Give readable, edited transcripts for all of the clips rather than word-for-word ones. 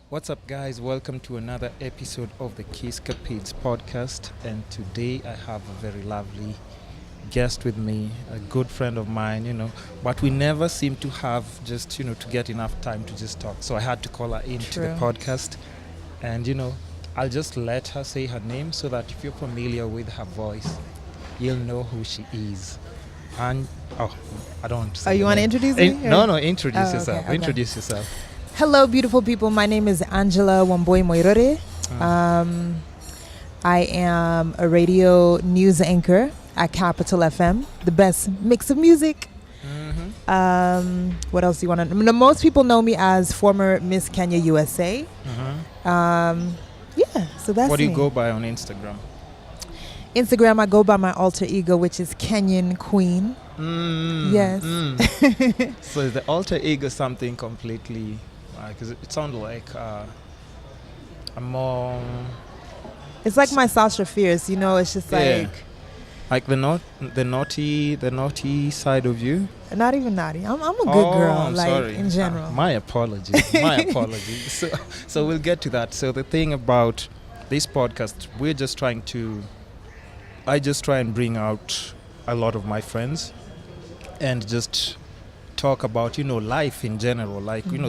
What's up, guys? Welcome to another episode of the TheKisscapadesPodcast. And today I have a very lovely guest with me, a good friend of mine, but we never seem to have to get enough time to just talk. So I had to call her into the podcast. And, I'll just let her say her name so that if you're familiar with her voice, you'll know who she is. And, I don't want to say you want to introduce me? No, introduce yourself. Okay. Introduce yourself. Hello, beautiful people. My name is Angela Wamboy Muiruri. I am a radio news anchor at Capital FM, the best mix of music. What else do you want to know? Most people know me as former Miss Kenya USA. So that's What do you me. go by on Instagram? Instagram, I go by my alter ego, which is Kenyan Queen. Yes. So is the alter ego something completely... Because it sounds like a more... It's like my Sasha Fierce, it's just like the naughty side of you. Not even naughty. I'm a good girl, I'm sorry. in general. My apologies. So we'll get to that. So the thing about this podcast, I just try and bring out a lot of my friends and just talk about life in general,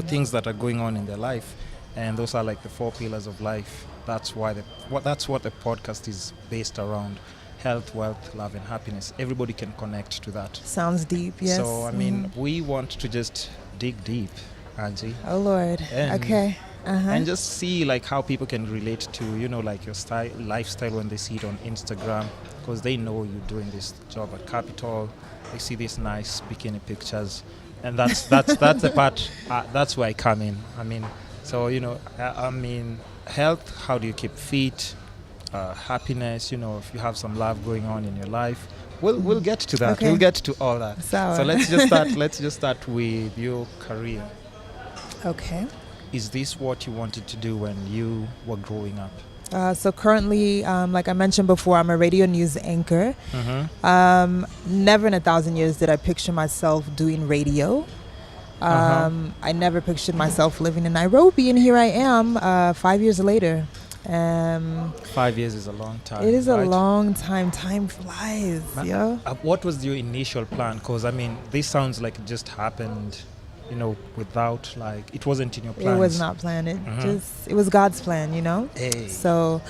things that are going on in their life, and those are like the 4 pillars of life. That's what the podcast is based around: health, wealth, love, and happiness. Everybody can connect to that. Sounds deep. Yes. So we want to just dig deep, Angie. Oh Lord. Okay. And just see how people can relate to your lifestyle when they see it on Instagram, because they know you're doing this job at Capital. They see these nice bikini pictures, and that's the part. That's where I come in. Health. How do you keep fit? Happiness. If you have some love going on in your life, we'll get to that. Okay. We'll get to all that. So let's just start. Let's just start with your career. Okay. Is this what you wanted to do when you were growing up? So currently, like I mentioned before, I'm a radio news anchor. Never in 1,000 years did I picture myself doing radio. I never pictured myself living in Nairobi, and here I am 5 years later. 5 years is a long time. It is a long time. Time flies. What was your initial plan? Because this sounds like it just happened. Without it wasn't in your plans. It was not planned. It was God's plan, Hey. So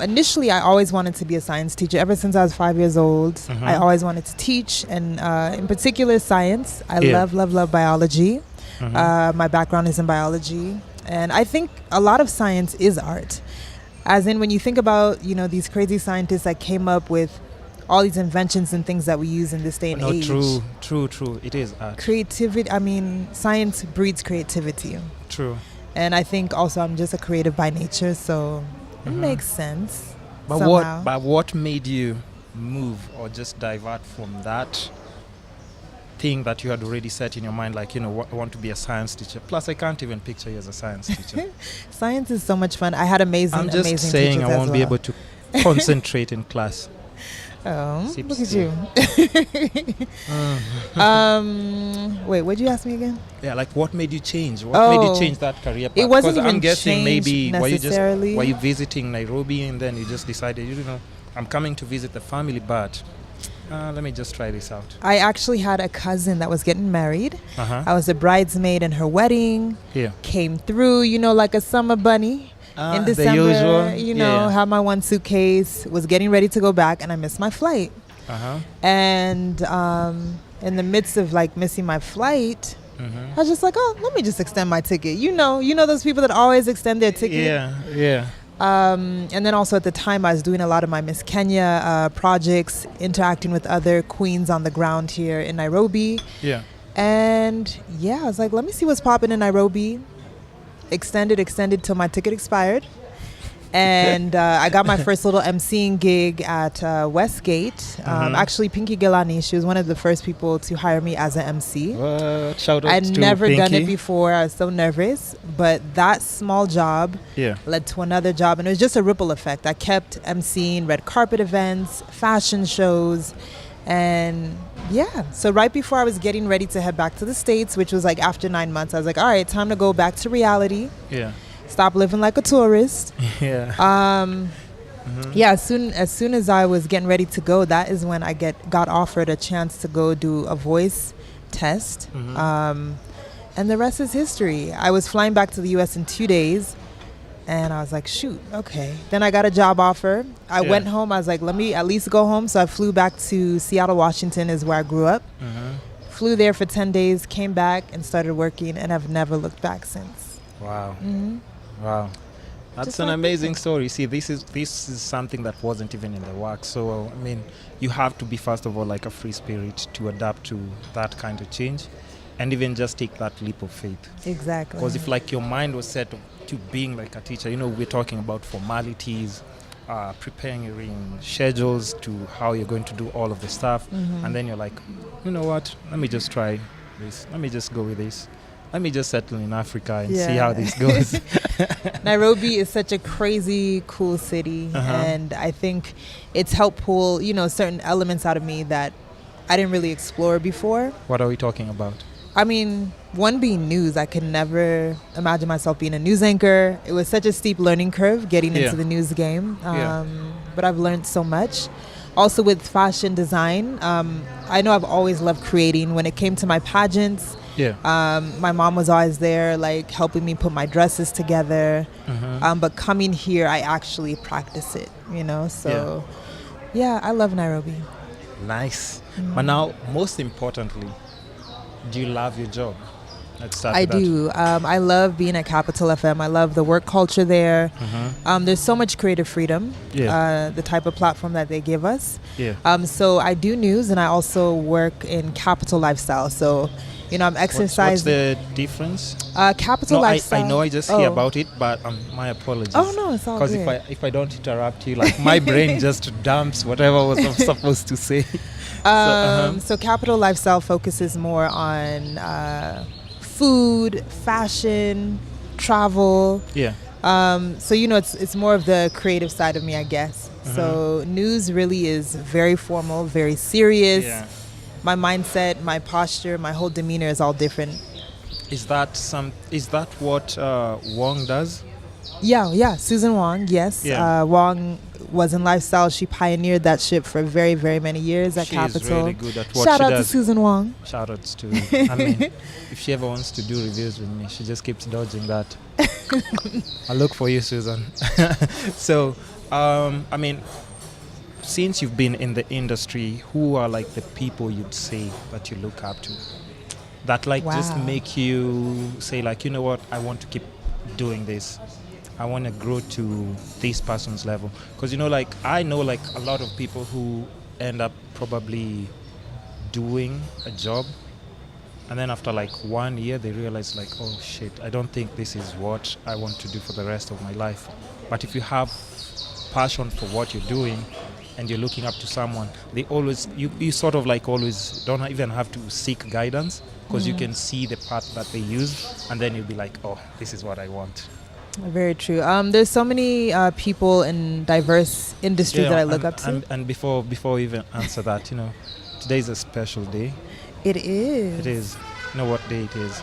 initially I always wanted to be a science teacher. Ever since I was 5 years old, I always wanted to teach, and in particular science. I love biology. My background is in biology, and I think a lot of science is art. As in, when you think about, these crazy scientists that came up with all these inventions and things that we use in this day and age. True. It is art. Creativity. Science breeds creativity. True. And I think also I'm just a creative by nature, so it makes sense. But somehow. what made you move or just divert from that thing that you had already set in your mind, I want to be a science teacher? Plus, I can't even picture you as a science teacher. Science is so much fun. I had amazing teachers. I'm just saying I won't be able to concentrate in class. Oh, look at you. Wait, what did you ask me again? Yeah, what made you change? What made you change that career path? It wasn't even I'm guessing maybe necessarily. were you visiting Nairobi and then you just decided, I'm coming to visit the family, but let me just try this out. I actually had a cousin that was getting married. I was a bridesmaid in her wedding. Yeah. Came through, like a summer bunny. In December, the usual, had my one suitcase, was getting ready to go back, and I missed my flight. And in the midst of missing my flight, I was just like, let me just extend my ticket. You know those people that always extend their ticket. Yeah. And then also at the time, I was doing a lot of my Miss Kenya projects, interacting with other queens on the ground here in Nairobi. Yeah. And I was like, let me see what's popping in Nairobi. Extended till my ticket expired, and I got my first little emceeing gig at Westgate. Actually, Pinky Gilani, she was one of the first people to hire me as an MC. Shout out I'd to never Pinky. done it before. I was so nervous, but that small job led to another job, and it was just a ripple effect. I kept emceeing red carpet events, fashion shows, And yeah, so right before I was getting ready to head back to the States, which was like after 9 months, I was like, all right, time to go back to reality. Yeah. Stop living like a tourist. Yeah. Yeah, as soon as I was getting ready to go, that is when I got offered a chance to go do a voice test. And the rest is history. I was flying back to the US in 2 days, and I was like, shoot, okay. Then I got a job offer. I went home. I was like, let me at least go home. So I flew back to Seattle, Washington is where I grew up. Flew there for 10 days, came back and started working, and I've never looked back since. Wow. Wow. That's just an amazing story. See, this is something that wasn't even in the works. So, I mean, you have to be, first of all, like a free spirit to adapt to that kind of change and even just take that leap of faith. Exactly. Because if, like, your mind was set to being like a teacher, you know, we're talking about formalities, preparing schedules to how you're going to do all of the stuff. And then you're like, you know what, let me just try this. Let me just go with this. Let me just settle in Africa and see how this goes. Nairobi is such a crazy, cool city. And I think it's helped pull, certain elements out of me that I didn't really explore before. What are we talking about? I mean, one being news. I could never imagine myself being a news anchor. It was such a steep learning curve getting into the news game. But I've learned so much. Also with fashion design, I know I've always loved creating. When it came to my pageants, my mom was always there, like helping me put my dresses together. But coming here, I actually practice it, So, yeah, I love Nairobi. Nice. But now, most importantly, do you love your job? Let's start I do. I love being at Capital FM. I love the work culture there. There's so much creative freedom, the type of platform that they give us. So I do news, and I also work in Capital Lifestyle. So, I'm exercising. What's the difference? Capital Lifestyle. I know I just hear about it, but my apologies. Oh, no, it's all good. Because if I don't interrupt you, like my brain just dumps whatever was I'm supposed to say. So Capital Lifestyle focuses more on food, fashion, travel. So it's more of the creative side of me, I guess. So news really is very formal, very serious. My mindset, my posture, my whole demeanor is all different. Is that what Wong does? Yeah, Susan Wong, yes. Wong was in lifestyle. She pioneered that ship for very, very many years at Capital. She's really good at what Shout she out does. to Susan Wong. Shout outs to I mean, if she ever wants to do reviews with me, she just keeps dodging that. I'll look for you, Susan. So, I mean, since you've been in the industry, who are like the people you'd say that you look up to? That just make you say like, you know what, I want to keep doing this. I want to grow to this person's level. Because, I know like a lot of people who end up probably doing a job, and then after like 1 year, they realize like, oh shit, I don't think this is what I want to do for the rest of my life. But if you have passion for what you're doing, and you're looking up to someone, they always, you sort of like always don't even have to seek guidance, because you can see the path that they use, and then you'll be like, oh, this is what I want. Very true. There's so many people in diverse industries that I look up to. And before we even answer that, today's a special day. It is. It is. You know what day it is?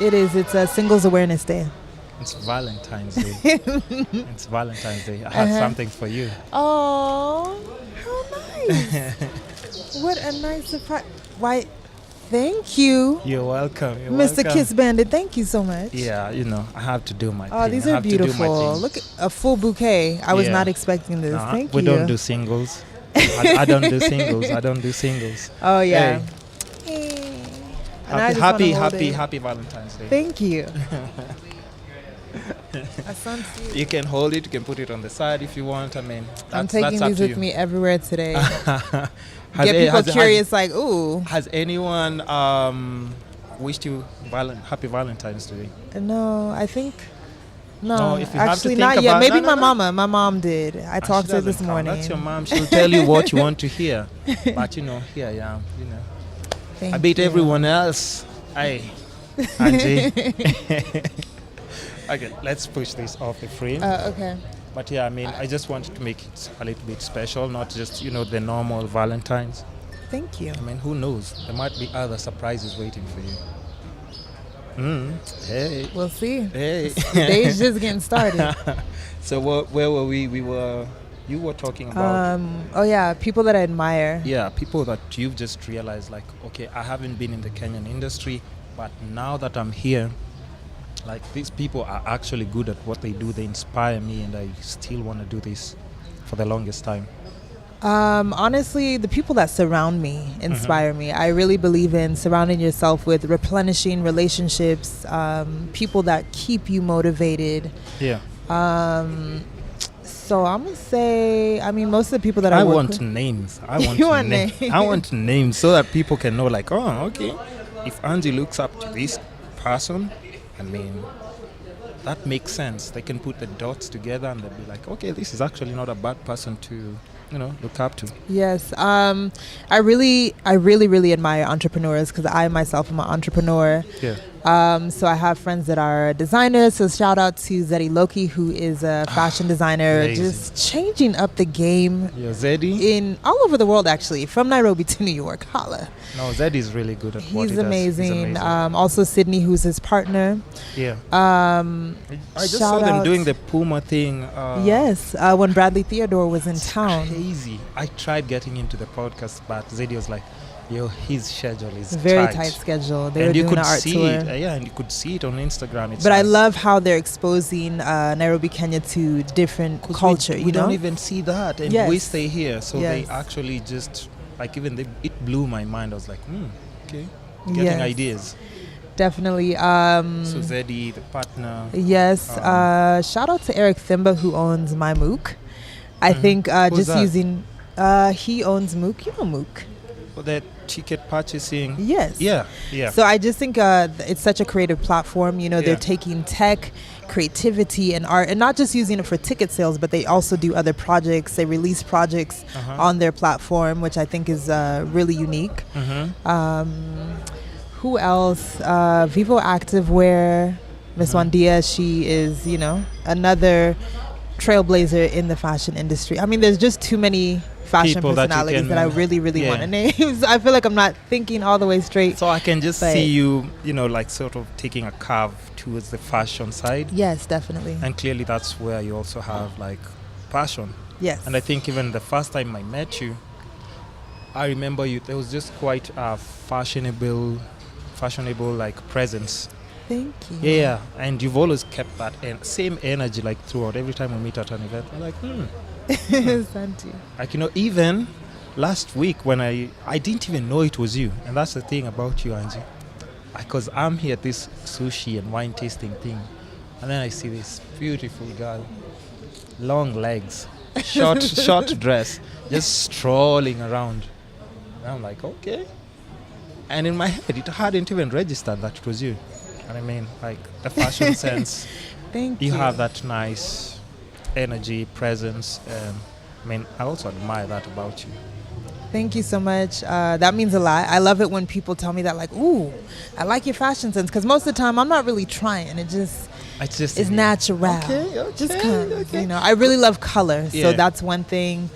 It is. It's a Singles Awareness Day. It's Valentine's Day. It's Valentine's Day. I have something for you. Oh, how nice. What a nice surprise. Why, thank you. You're welcome. Mr. Kiss Bandit, thank you so much. Yeah, I have to do my thing. Oh, these are beautiful. Look, a full bouquet. I was not expecting this. Thank you. We don't do singles. I don't do singles. Oh, yeah. Hey. Happy Valentine's Day. Thank you. You can hold it, you can put it on the side if you want. I mean, I'm taking these with me everywhere today. Get people curious, like, ooh. Has anyone wished you happy Valentine's Day? No, I think no. If you actually not yet. Maybe my mama. My mom did. I talked to her this morning. That's your mom. She'll tell you what you want to hear. But here I am. I beat everyone else. Hey, Angie. Okay, let's push this off the frame. Okay. But yeah, I mean, I just wanted to make it a little bit special, not just, the normal Valentine's. Thank you. I mean, who knows? There might be other surprises waiting for you. Hey. We'll see. Hey. The day's just getting started. So where were we? You were talking about... people that I admire. Yeah, people that you've just realized, like, okay, I haven't been in the Kenyan industry, but now that I'm here, like, these people are actually good at what they do. They inspire me, and I still want to do this for the longest time. Honestly, the people that surround me inspire me. I really believe in surrounding yourself with replenishing relationships, people that keep you motivated. Yeah. So I'm gonna say, I mean, most of the people that I work want with, names. I want names. I want names so that people can know, like, oh, okay, if Angie looks up to this person, I mean, that makes sense. They can put the dots together and they'll be like, okay, this is actually not a bad person to, look up to. Yes. I really admire entrepreneurs because I myself am an entrepreneur. Yeah. So I have friends that are designers. So shout out to Zeddy Loki, who is a fashion designer, amazing. Just changing up the game. Yeah, Zeddy? In all over the world, actually, from Nairobi to New York. Holla. No, Zeddy's really good at what he does. Amazing. He's amazing. Also Sydney, who's his partner. Yeah. I just saw them doing the Puma thing. Yes, when Bradley Theodore was in town. Crazy. I tried getting into the podcast, but Zeddy was like, yo, his schedule is very tight schedule. They were doing an art tour. And you could see it on Instagram. But I love how they're exposing Nairobi, Kenya to different culture. We don't even see that, and we stay here. So they actually just, like, it blew my mind. I was like, okay, getting ideas. Definitely. So Zeddy, the partner. Yes. Shout out to Eric Thimba, who owns My Mook. I think just that? Using, he owns Mook. You know Mook. For that ticket purchasing. Yes. Yeah. So I just think it's such a creative platform. They're taking tech, creativity, and art, and not just using it for ticket sales, but they also do other projects. They release projects on their platform, which I think is really unique. Who else? Vivo Activewear, Miss Wandia. She is, another trailblazer in the fashion industry. I mean, there's just too many fashion people personalities that I really want to name. I feel like I'm not thinking all the way straight. So I can just see you, like sort of taking a curve towards the fashion side. Yes, definitely. And clearly that's where you also have like passion. Yes. And I think even the first time I met you, I remember there was just quite a fashionable like presence. Thank you. Yeah, and you've always kept that same energy like throughout. Every time we meet at an event, I'm like, Santi. Like, even last week when I didn't even know it was you. And that's the thing about you, Angie. Because I'm here at this sushi and wine tasting thing. And then I see this beautiful girl, long legs, short dress, just strolling around. And I'm like, okay. And in my head, it hadn't even registered that it was you. And I mean, like, the fashion sense. Thank you. You have that nice energy, presence. I mean, I also admire that about you. Thank you so much. That means a lot. I love it when people tell me that, like, ooh, I like your fashion sense. Because most of the time, I'm not really trying. It just is natural. Okay. Just comes, I really love color. So that's one thing.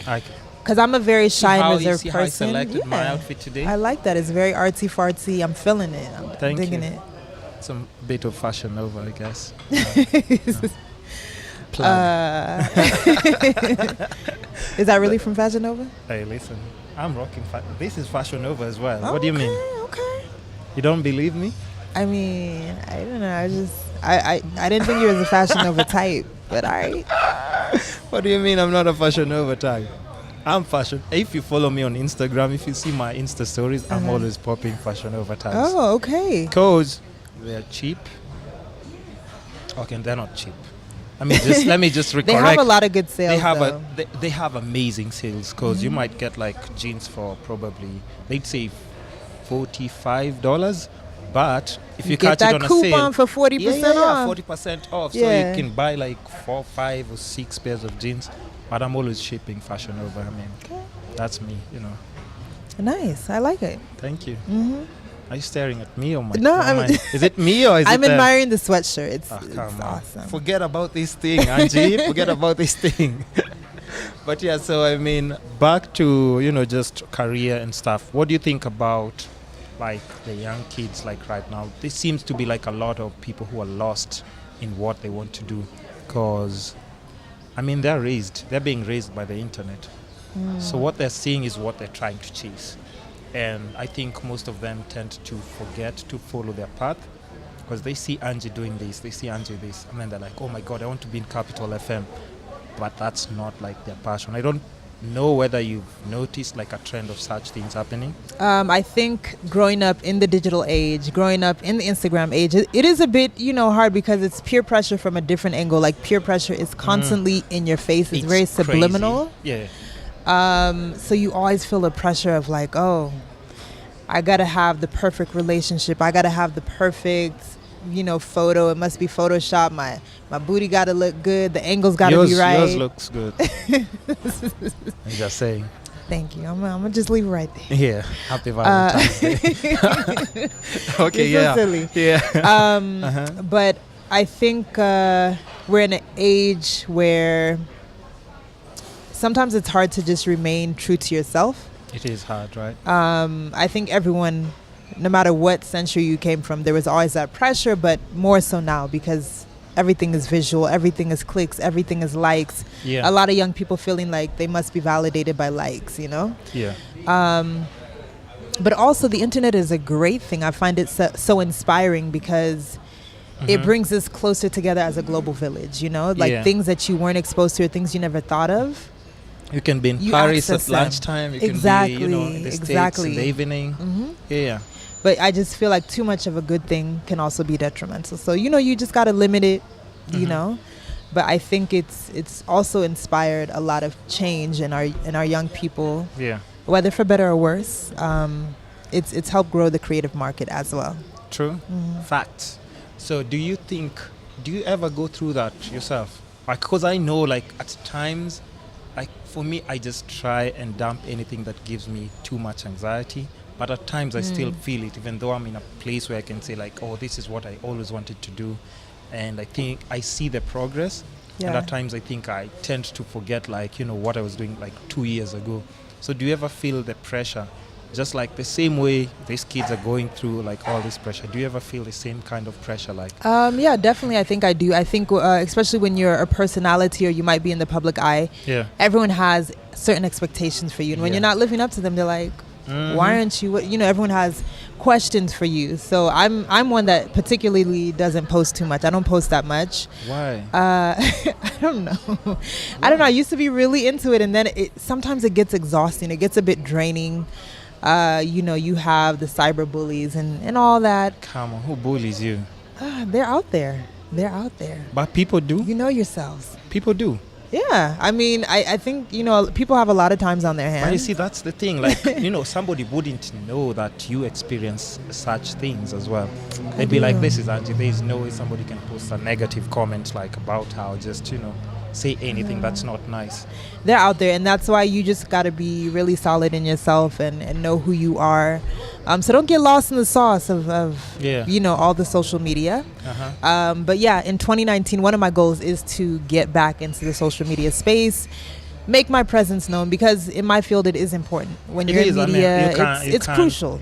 Because I'm a very shy and reserved person. How I selected my outfit today? I like that. It's very artsy-fartsy. I'm feeling it. I'm digging it. Some bit of Fashion Nova, I guess. Is that really from Fashion Nova? Hey, listen, I'm rocking. This is Fashion Nova as well. What do you mean? Okay. You don't believe me? I mean, I don't know. I didn't think you was a Fashion Nova type, but all right. What do you mean I'm not a Fashion Nova type? I'm fashion. If you follow me on Instagram, if you see my Insta stories, I'm always popping Fashion Nova tags. Oh, okay. Because they're cheap. Okay, they're not cheap. I mean, let me just recorrect. They have a lot of good sales. They have amazing sales because you might get like jeans for probably, they'd say $45, but if you catch it on a sale, coupon for 40% off. 40% off. So you can buy like 4, 5, or 6 pairs of jeans. But I'm always shipping Fashion Nova. I mean, that's me, Nice. I like it. Thank you. Are you staring at me or my? No, is it me or is I'm it? I'm admiring the sweatshirt. It's come on. awesome. Forget about this thing, Angie. Forget about this thing. But yeah, so I mean, back to, just career and stuff. What do you think about like the young kids like right now? There seems to be like a lot of people who are lost in what they want to do because, I mean, they're being raised by the internet. So what they're seeing is what they're trying to chase. And I think most of them tend to forget to follow their path because they see Angie doing this, they see Angie this, and then they're like, oh my God, I want to be in Capital FM. But that's not like their passion. I don't know whether you've noticed like a trend of such things happening. I think growing up in the digital age, growing up in the Instagram age, it is a bit, hard because it's peer pressure from a different angle. Like peer pressure is constantly in your face. It's very subliminal. Crazy. Yeah. So you always feel the pressure of like, oh, I got to have the perfect relationship. I got to have the perfect, photo. It must be Photoshop. My booty got to look good. The angles got to be right. Yours looks good. I'm just saying. Thank you. I'm going to just leave it right there. Yeah. Happy Valentine's Day. Okay, You're so silly. Yeah. But I think we're in an age where sometimes it's hard to just remain true to yourself. It is hard, right? I think everyone, no matter what century you came from, there was always that pressure, but more so now because everything is visual, everything is clicks, everything is likes. Yeah. A lot of young people feeling like they must be validated by likes, Yeah. But also the internet is a great thing. I find it so inspiring because it brings us closer together as a global village, things that you weren't exposed to or things you never thought of. You can be in Paris at lunchtime. You can be, in the States in the evening. Yeah. But I just feel like too much of a good thing can also be detrimental. So, you just got to limit it, But I think it's also inspired a lot of change in our young people. Yeah. Whether for better or worse. It's helped grow the creative market as well. True. Facts. So do you ever go through that yourself? Like, because I know like at times, like for me, I just try and dump anything that gives me too much anxiety. But at times I still feel it, even though I'm in a place where I can say like, oh, this is what I always wanted to do. And I think I see the progress. Yeah. And at times I think I tend to forget like, what I was doing like 2 years ago. So do you ever feel the pressure? Just like the same way these kids are going through like all this pressure. Do you ever feel the same kind of pressure? Like, yeah, definitely. I think I do. I think especially when you're a personality or you might be in the public eye, everyone has certain expectations for you. And when you're not living up to them, they're like, why aren't you? Everyone has questions for you. So I'm one that particularly doesn't post too much. I don't post that much. Why? I don't know. I don't know. I used to be really into it, and then sometimes it gets exhausting. It gets a bit draining. You have the cyber bullies and all that. Come on, who bullies you? They're out there. They're out there. But people do. You know yourselves. People do. Yeah. I mean, I think, people have a lot of times on their hands. But you see, that's the thing. Like, somebody wouldn't know that you experience such things as well. They'd be like, this is Angie. There's no way somebody can post a negative comment like about how just, say anything that's not nice. They're out there, and that's why you just got to be really solid in yourself and know who you are. So don't get lost in the sauce of all the social media. But yeah, in 2019, one of my goals is to get back into the social media space, make my presence known, because in my field it is important. When you're in media, it's crucial.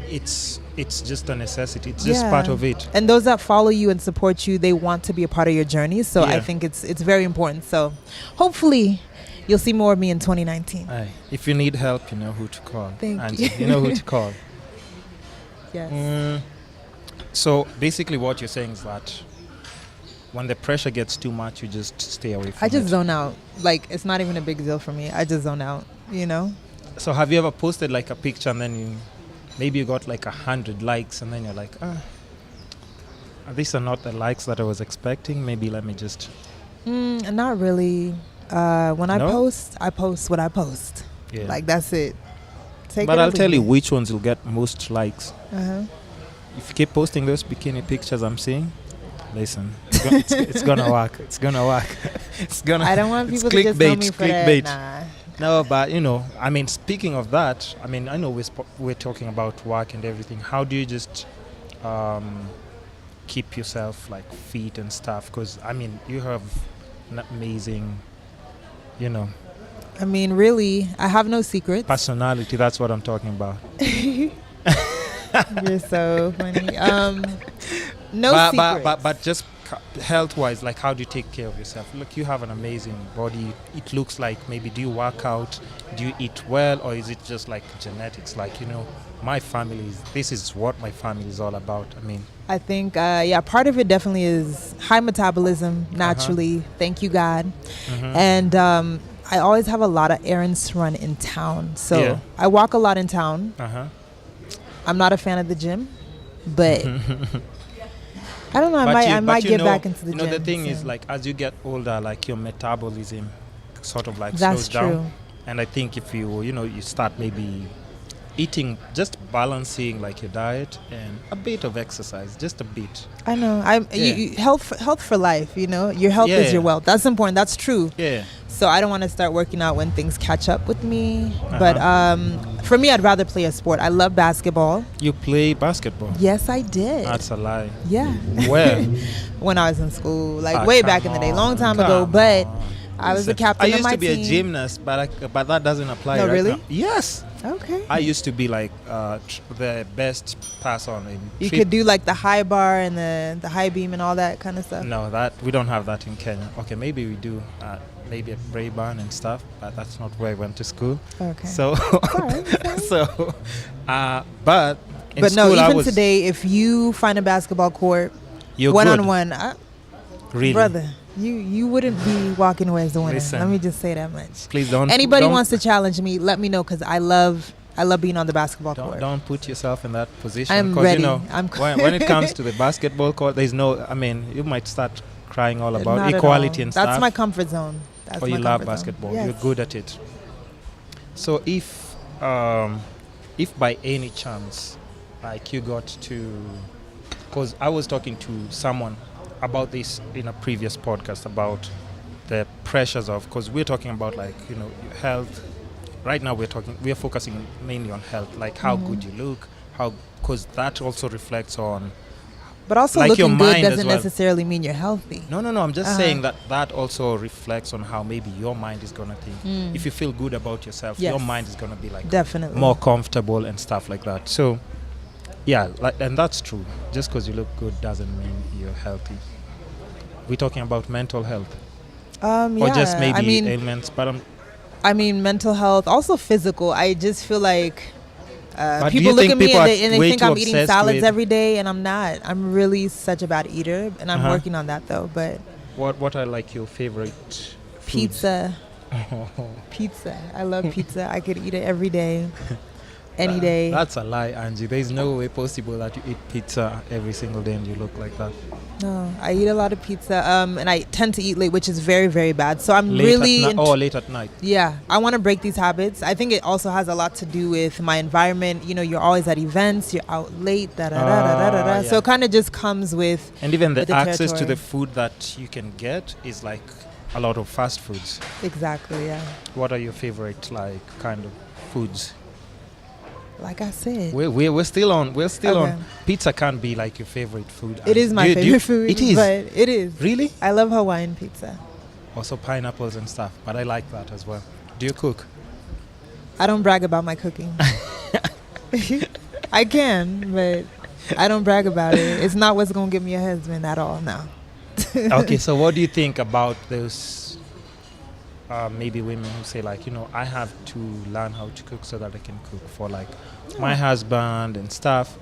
It's just a necessity. It's just part of it. And those that follow you and support you, they want to be a part of your journey. So I think it's very important. So hopefully you'll see more of me in 2019. Aye. If you need help, you know who to call. Thank you. You know who to call. Yes. So basically what you're saying is that when the pressure gets too much, you just stay away from it. I just zone out. Like, it's not even a big deal for me. I just zone out, So have you ever posted like a picture and then maybe you got like 100 likes and then you're like, these are not the likes that I was expecting. Maybe let me just... Not really. When I post what I post. Yeah. Like, that's it. But I'll tell you which ones will get most likes. Uh-huh. If you keep posting those bikini pictures I'm seeing, listen, it's gonna work. It's gonna work. I don't want people to just know me for clickbait. that. Nah. No, but speaking of that, I know we're talking about work and everything. How do you just keep yourself like fit and stuff? Because you have an amazing, I mean, really, I have no secrets. Personality, that's what I'm talking about. You're so funny. No secrets. But just health-wise, like how do you take care of yourself? Look, you have an amazing body. It looks like maybe do you work out? Do you eat well? Or is it just like genetics? Like, my family, this is what my family is all about. I mean, I think, part of it definitely is high metabolism naturally. Thank you, God. And I always have a lot of errands to run in town. So I walk a lot in town. I'm not a fan of the gym, but I don't know. I might get back into the gym. The thing is, like, as you get older, like your metabolism sort of like That's slows down. true. And I think if you start maybe eating, just balancing like your diet and a bit of exercise, just a bit. I know. Health for life. Your health is your wealth. That's important. That's true. Yeah. So I don't want to start working out when things catch up with me. But for me, I'd rather play a sport. I love basketball. You play basketball? Yes, I did. That's a lie. Yeah. Where? When I was in school, like way back in the day, long time ago. But I was the captain of my team. I used to be a gymnast, but that doesn't apply. No, right really? now. Yes. Okay. I used to be like the best passer on. You could do like the high bar and the high beam and all that kind of stuff. No, that we don't have that in Kenya. Okay, maybe we do. Maybe at Brayburn and stuff, but that's not where I went to school. Okay. So, but in school, even today, if you find a basketball court, one-on-one, really, brother, you wouldn't be walking away as the winner. Let me just say that much. Please don't. Anybody wants to challenge me, let me know, because I love being on the basketball court. Don't put yourself in that position. I'm ready. When it comes to the basketball court, there's no. I mean, you might start crying all about equality and stuff. That's my comfort zone. You love basketball. Yes. You're good at it. So if by any chance, like you got to, because I was talking to someone about this in a previous podcast about the pressures of, because we're talking about like your health. Right now we're focusing mainly on health, like how good you look, because that also reflects on. But also like looking good doesn't necessarily mean you're healthy. No. I'm just saying that also reflects on how maybe your mind is going to think. If you feel good about yourself, your mind is going to be like definitely more comfortable and stuff like that. So, and that's true. Just because you look good doesn't mean you're healthy. We're talking about mental health. Or just maybe ailments. But mental health, also physical. I just feel like... people look at me and they think I'm eating salads every day, and I'm not. I'm really such a bad eater, and I'm working on that though. But what are like your favorite pizza? Pizza. I love pizza. I could eat it every day, any day. That's a lie, Angie. There's no way possible that you eat pizza every single day and you look like that. No, I eat a lot of pizza, and I tend to eat late, which is very, very bad. So I'm late at night. Yeah, I want to break these habits. I think it also has a lot to do with my environment. You're always at events, you're out late, Yeah. So it kind of just comes with. And even the access to the food that you can get is like a lot of fast foods. Exactly. Yeah. What are your favorite kind of foods? Like I said, we're still on. Pizza can't be like your favorite food. It is my favorite food. It is. But it is. Really? I love Hawaiian pizza. Also pineapples and stuff, but I like that as well. Do you cook? I don't brag about my cooking. I can, but I don't brag about it. It's not what's gonna give me a husband at all. No. Okay, so what do you think about those? Maybe women who say like, I have to learn how to cook so that I can cook for like my husband and stuff.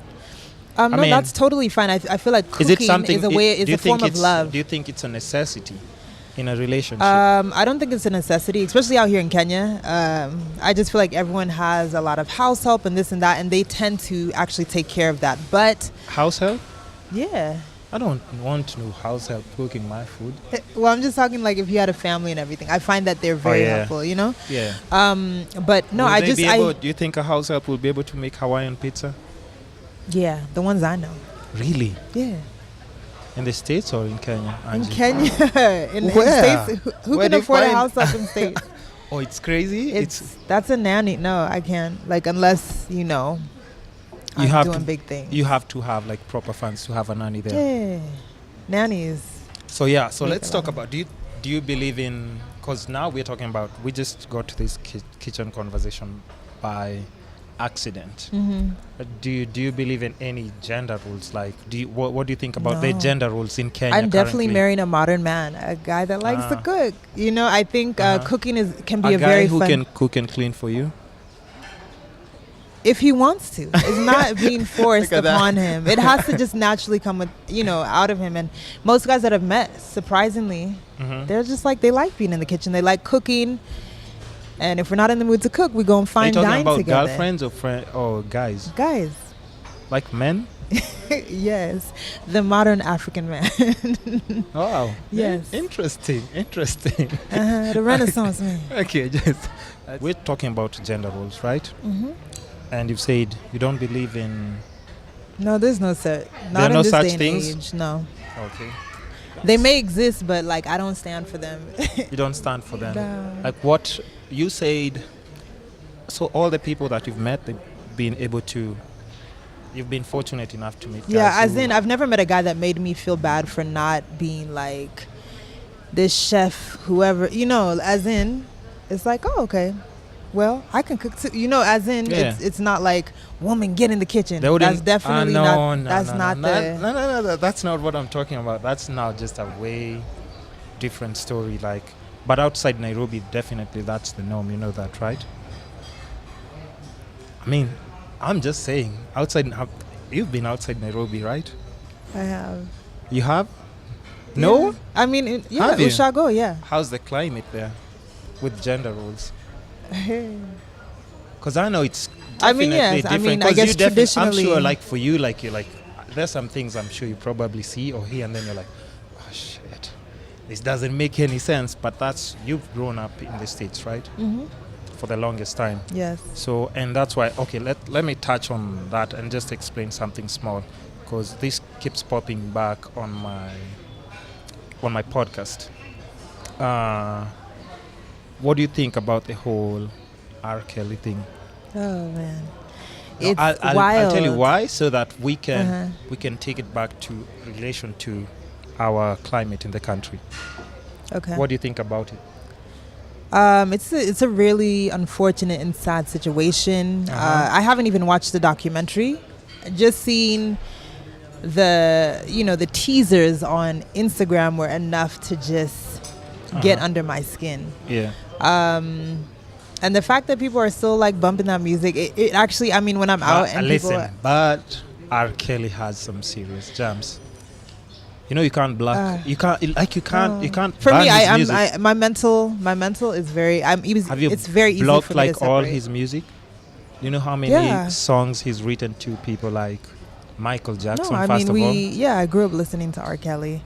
No, that's totally fine. I feel like cooking is a form of love. Do you think it's a necessity in a relationship? I don't think it's a necessity, especially out here in Kenya. I just feel like everyone has a lot of house help and this and that, and they tend to actually take care of that. But house help? Yeah. I don't want no house help cooking my food. Well, I'm just talking like if you had a family and everything. I find that they're very helpful, Yeah. But no, do you think a house help will be able to make Hawaiian pizza? Yeah, the ones I know. Really? Yeah. In the States or in Kenya, Angie? In Kenya. in States, who can afford a house help in States? Oh, it's crazy? That's a nanny. No, I can't. Like, unless, I'm doing big things. You have to have like proper funds to have a nanny there. Yeah, nannies. So let's talk about. Do do you believe in, because now we're talking about, we just got to this kitchen conversation by accident. Do you believe in any gender rules? Like, what do you think about the gender rules in Kenya? I'm definitely currently? marrying a modern man, a guy that likes to cook. You know, I think cooking can be a guy very who fun. can cook and clean for you. If he wants to, it's not being forced upon him. It has to just naturally come with, out of him. And most guys that I've met, surprisingly, they're just like, they like being in the kitchen. They like cooking. And if we're not in the mood to cook, we go and fine dine together. Are you talking about girlfriends or guys? Guys. Like men? Yes. The modern African man. Wow. Yes. Interesting. The Renaissance man. Okay, we're talking about gender roles, right? And you've said you don't believe in... No, there's no such... There are no such day and things? age, no. Okay. They may exist, but like I don't stand for them. You don't stand for them? No. Like what you said... So all the people that you've met, they've been able to... You've been fortunate enough to meet guys. Yeah, as in I've never met a guy that made me feel bad for not being like this chef, whoever, as in it's like, oh, okay. Well, I can cook too. As in, it's not like, woman, get in the kitchen. That's definitely not. That's not the... No. That's not what I'm talking about. That's now just a way different story. Like, but outside Nairobi, definitely that's the norm. You know that, right? I mean, I'm just saying, you've been outside Nairobi, right? I have. You have? Yeah. No? I mean, Ushago, yeah. How's the climate there with gender roles? Because I know it's definitely different. I guess traditionally... I'm sure, like, for you, like, you're like, there's some things I'm sure you probably see or hear, and then you're like, oh, shit, this doesn't make any sense. But you've grown up in the States, right? For the longest time. Yes. So, and that's why, okay, let me touch on that and just explain something small, because this keeps popping back on my podcast. What do you think about the whole R. Kelly thing? Oh man, no, it's wild. I'll tell you why, so that we can take it back to relation to our climate in the country. Okay. What do you think about it? It's a really unfortunate and sad situation. I haven't even watched the documentary. Just seen the teasers on Instagram were enough to just get under my skin. Yeah. And the fact that people are still like bumping that music, it actually, I mean, when I'm out and listen, but R. Kelly has some serious jams. You can't block. You can't. For me, ban his music. my mental is very. It's very easy blocked for me to separate. all his music? You know how many songs he's written to people like Michael Jackson? No, I mean I grew up listening to R. Kelly.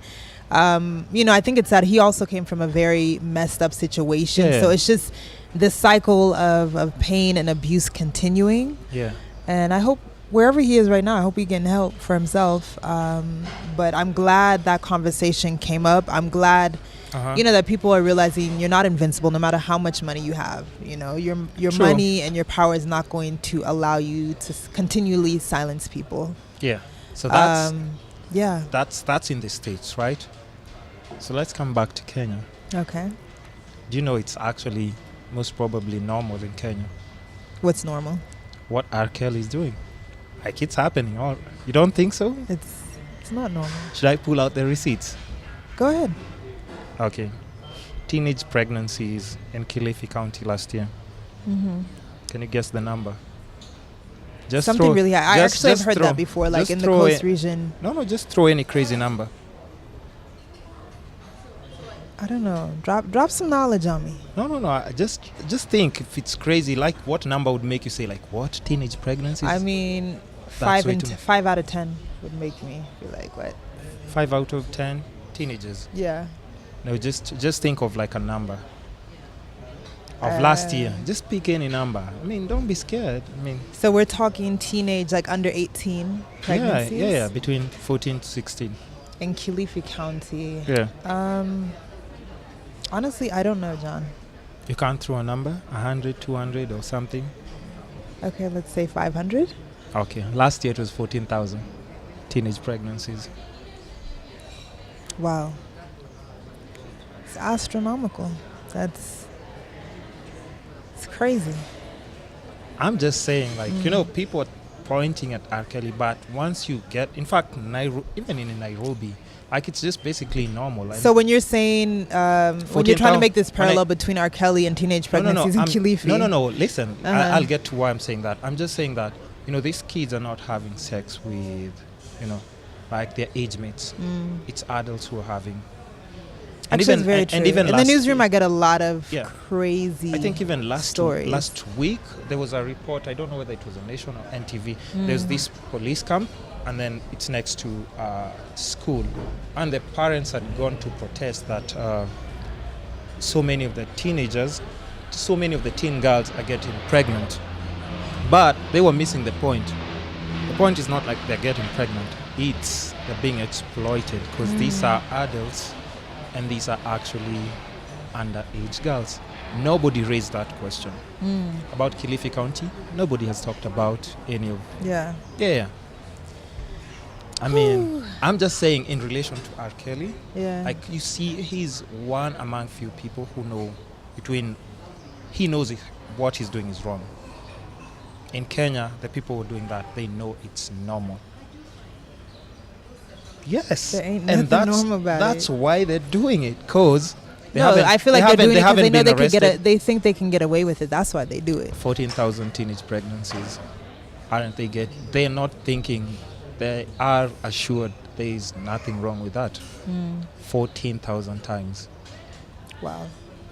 I think it's that he also came from a very messed up situation. Yeah. So it's just the cycle of pain and abuse continuing. Yeah. And I hope wherever he is right now, I hope he's getting help for himself. But I'm glad that conversation came up. I'm glad, that people are realizing you're not invincible no matter how much money you have. Your money and your power is not going to allow you to continually silence people. Yeah. So that's in the States, right? So let's come back to Kenya. Okay. Do you know it's actually most probably normal in Kenya? What's normal? What R. Kelly is doing. Like, it's happening. You don't think so? It's not normal. Should I pull out the receipts? Go ahead. Okay. Teenage pregnancies in Kilifi County last year. Can you guess the number? Just something really high. I actually have heard that before, like in the coast region. No, just throw any crazy number. I don't know. Drop some knowledge on me. No. Just think if it's crazy. Like, what number would make you say, like, what? Teenage pregnancies? I mean, 5 out of 10 would make me feel like, what? 5 out of 10 teenagers? Yeah. No, just think of like a number of last year. Just pick any number. I mean, don't be scared. I mean. So we're talking teenage, like under 18 pregnancies? Yeah, between 14 to 16. In Kilifi County. Yeah. Honestly, I don't know, John. You can't throw a number? 100, 200 or something? Okay, let's say 500. Okay. Last year it was 14,000 teenage pregnancies. Wow. It's astronomical. It's crazy. I'm just saying, like, people are pointing at R. Kelly, but once you get, in fact, even in Nairobi, like, it's just basically normal. And so when you're saying, when you're trying to make this parallel between R. Kelly and teenage pregnancies and Kilifi. No, listen, I'll get to why I'm saying that. I'm just saying that, these kids are not having sex with, like their age mates. It's adults who are having. And even very true. In the newsroom, I get a lot of crazy. I think even last week there was a report. I don't know whether it was a Nation or NTV. There's this police camp, and then it's next to school, and the parents had gone to protest that so many of the teen girls are getting pregnant, but they were missing the point. The point is not like they're getting pregnant; it's they're being exploited because these are adults. And these are actually underage girls. Nobody raised that question. About Kilifi County, nobody has talked about any of... Yeah. I mean, I'm just saying in relation to R. Kelly, like, you see, he's one among few people who know he knows what he's doing is wrong. In Kenya, the people who are doing that, they know it's normal. Yes, there ain't nothing normal about that's why they're doing it, because I feel like they're doing it because they know they think they can get away with it. That's why they do it. 14,000 teenage pregnancies, they're not thinking, they are assured there is nothing wrong with that. 14,000 times. Wow,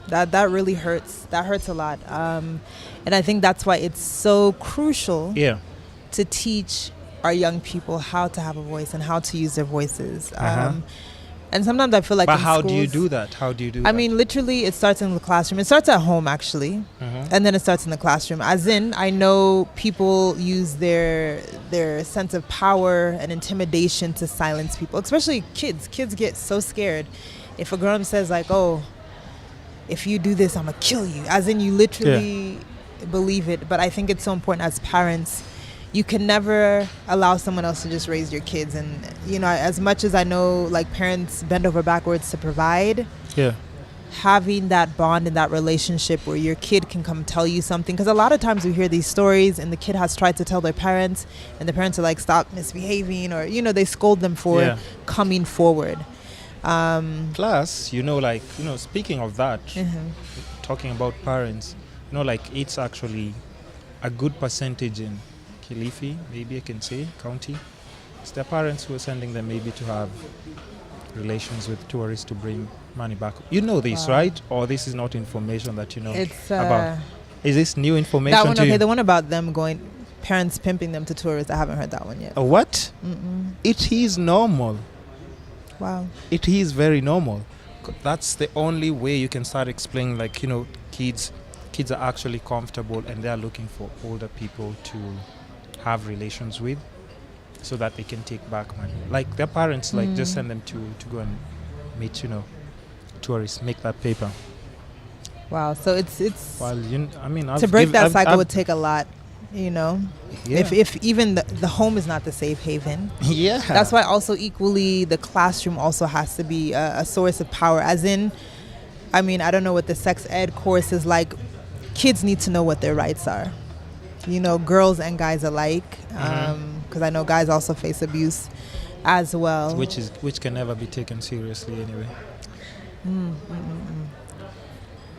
that really hurts. That hurts a lot, and I think that's why it's so crucial to teach our young people how to have a voice and how to use their voices. And sometimes I feel like, but how schools, do you do that? I mean, literally, it starts in the classroom. It starts at home, actually, and then it starts in the classroom. As in, I know people use their sense of power and intimidation to silence people, especially kids. Kids get so scared if a grown-up says, like, "Oh, if you do this, I'm gonna kill you." As in, you literally believe it. But I think it's so important as parents. You can never allow someone else to just raise your kids. And, as much as I know, like, parents bend over backwards to provide, having that bond and that relationship where your kid can come tell you something. Because a lot of times we hear these stories and the kid has tried to tell their parents and the parents are like, stop misbehaving, or, they scold them for coming forward. Plus, speaking of that, talking about parents, like, it's actually a good percentage in Kilifi, maybe I can say, county. It's their parents who are sending them maybe to have relations with tourists to bring money back. You know this, right? Or this is not information that you know about? Is this new information that one, to you? the one about them parents pimping them to tourists, I haven't heard that one yet. What? It is normal. Wow. It is very normal. That's the only way you can start explaining, like, kids are actually comfortable and they are looking for older people to have relations with so that they can take back money. Like, their parents just send them to go and meet tourists, make that paper. Wow. So it's well, to break that cycle would take a lot, if even the home is not the safe haven. That's why also equally the classroom also has to be a source of power, as in, I don't know what the sex ed course is like. Kids need to know what their rights are, girls and guys alike, because I know guys also face abuse as well, which can never be taken seriously anyway.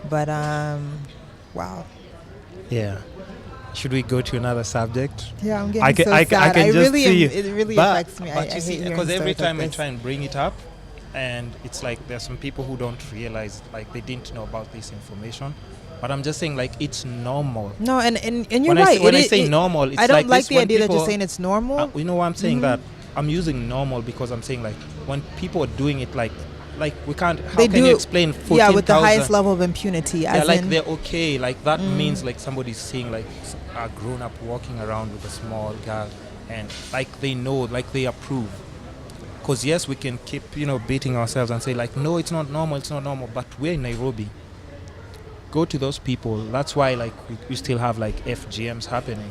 But wow. Yeah. Should we go to another subject? Yeah, I'm getting so sad. It really affects me. But you see, because every time I try and bring it up, and it's like there's some people who don't realize, like, they didn't know about this information. But I'm just saying, like, it's normal. No, and you're right. When I say normal, it's I don't like the idea that you're saying it's normal. You know why I'm saying that? I'm using normal because I'm saying, like, when people are doing it, like we can't. How can you explain 14,000? Yeah, with the highest level of impunity. Yeah, like they're okay. Like that means like somebody's seeing like a grown up walking around with a small girl, and like they know, like they approve. Because yes, we can keep beating ourselves and say like, no, it's not normal, it's not normal. But we're in Nairobi. Go to those people. That's why like we still have like FGMs happening.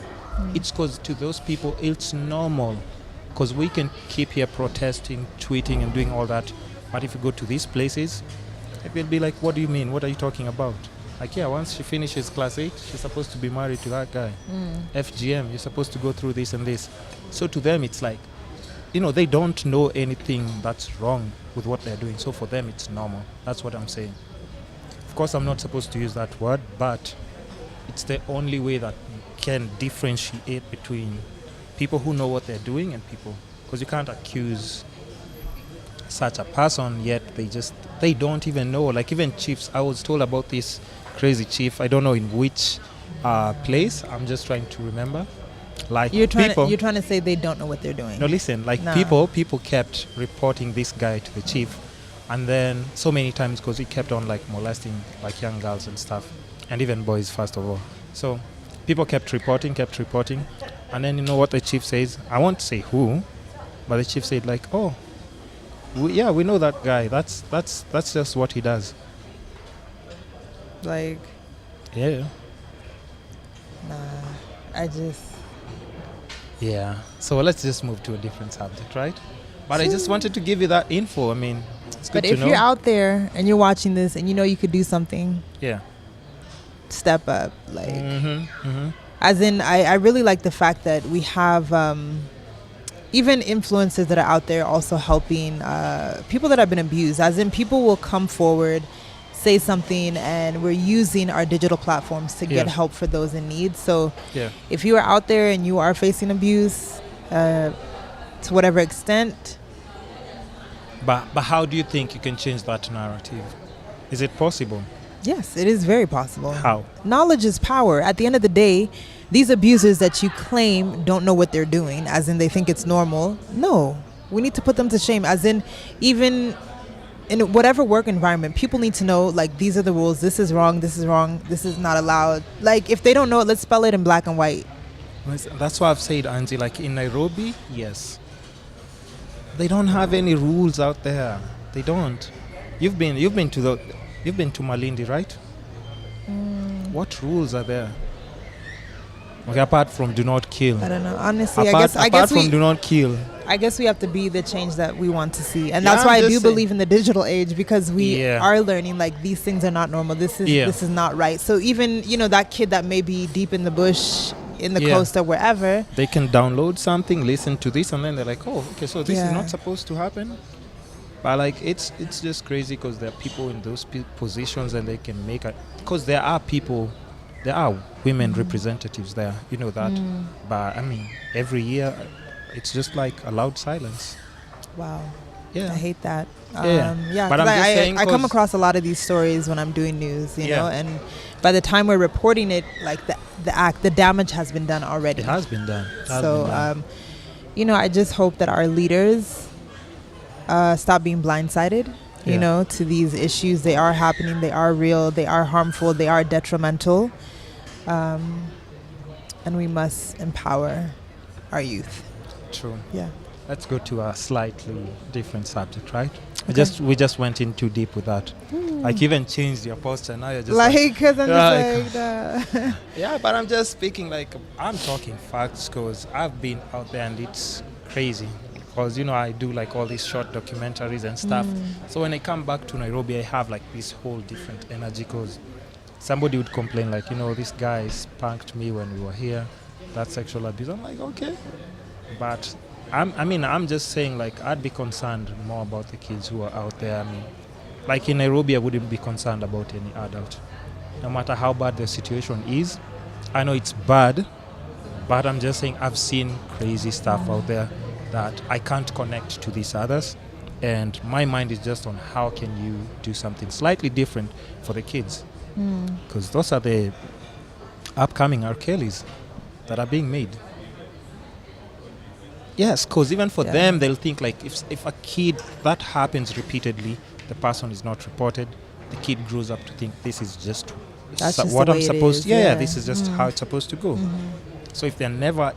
It's because to those people it's normal. Because we can keep here protesting, tweeting and doing all that. But if you go to these places, They'll be like, what do you mean? What are you talking about? Like, yeah, once she finishes class 8, she's supposed to be married to that guy. FGM, you're supposed to go through this and this. So to them, it's like, they don't know anything that's wrong with what they're doing. So for them, it's normal. That's what I'm saying. Of course, I'm not supposed to use that word, but it's the only way that can differentiate between people who know what they're doing and people. Because you can't accuse such a person, yet they don't even know. Like even chiefs, I was told about this crazy chief. I don't know in which place. I'm just trying to remember. Like you're trying to say they don't know what they're doing. No, listen. Like people kept reporting this guy to the chief, and then so many times because he kept on like molesting like young girls and stuff, and even boys first of all. So people kept reporting, and then you know what the chief says? I won't say who, but the chief said like, oh, we know that guy. That's just what he does. Like, yeah. Yeah. So let's just move to a different subject, right? But I just wanted to give you that info. I mean, it's good to know. But if you're out there and you're watching this and you know you could do something, step up. Like, as in, I really like the fact that we have even influencers that are out there also helping people that have been abused. As in, people will come forward, say something, and we're using our digital platforms to get help for those in need. So if you are out there and you are facing abuse to whatever extent. But how do you think you can change that narrative? Is it possible? Yes, it is very possible. How? Knowledge is power. At the end of the day, these abusers that you claim don't know what they're doing, as in they think it's normal. No, we need to put them to shame. As in, even in whatever work environment, people need to know, like, these are the rules. This is wrong. This is not allowed. Like, if they don't know it, let's spell it in black and white. That's why I've said, Angie, like in Nairobi, yes. They don't have any rules out there. They don't. You've been to Malindi, right? What rules are there? Okay, apart from do not kill. I don't know. Honestly, apart from do not kill. I guess we have to be the change that we want to see. And that's why I do believe in the digital age, because we are learning, like, these things are not normal. This is not right. So even, that kid that may be deep in the bush, in the coast or wherever, they can download something, listen to this, and then they're like, oh, okay, so this is not supposed to happen. But like it's just crazy because there are people in those positions and they can make it. Because there are women representatives there, you know that. But I mean, every year it's just like a loud silence. Wow. Yeah. I hate that. But I come across a lot of these stories when I'm doing news, you know, and by the time we're reporting it, like the damage has been done already. It has been done. I just hope that our leaders stop being blindsided, you know, to these issues. They are happening. They are real. They are harmful. They are detrimental. And we must empower our youth. True. Yeah. Let's go to a slightly different subject, right? Okay. We just went in too deep with that. Like, even changed your posture. Now you're just because I'm just like yeah, but I'm just speaking, like, I'm talking facts because I've been out there and it's crazy. Because, I do like all these short documentaries and stuff. So when I come back to Nairobi, I have like this whole different energy because somebody would complain like, this guy spanked me when we were here. That's sexual abuse. I'm like, okay. But I'm just saying, like, I'd be concerned more about the kids who are out there. I mean, like in Nairobi, I wouldn't be concerned about any adult. No matter how bad the situation is. I know it's bad, but I'm just saying I've seen crazy stuff out there that I can't connect to these others. And my mind is just on how can you do something slightly different for the kids. Because those are the upcoming R. Kellys that are being made. Yes, because even for them, they'll think like if a kid, that happens repeatedly, the person is not reported, the kid grows up to think this is just what I'm supposed to. Yeah, this is just how it's supposed to go. So if they never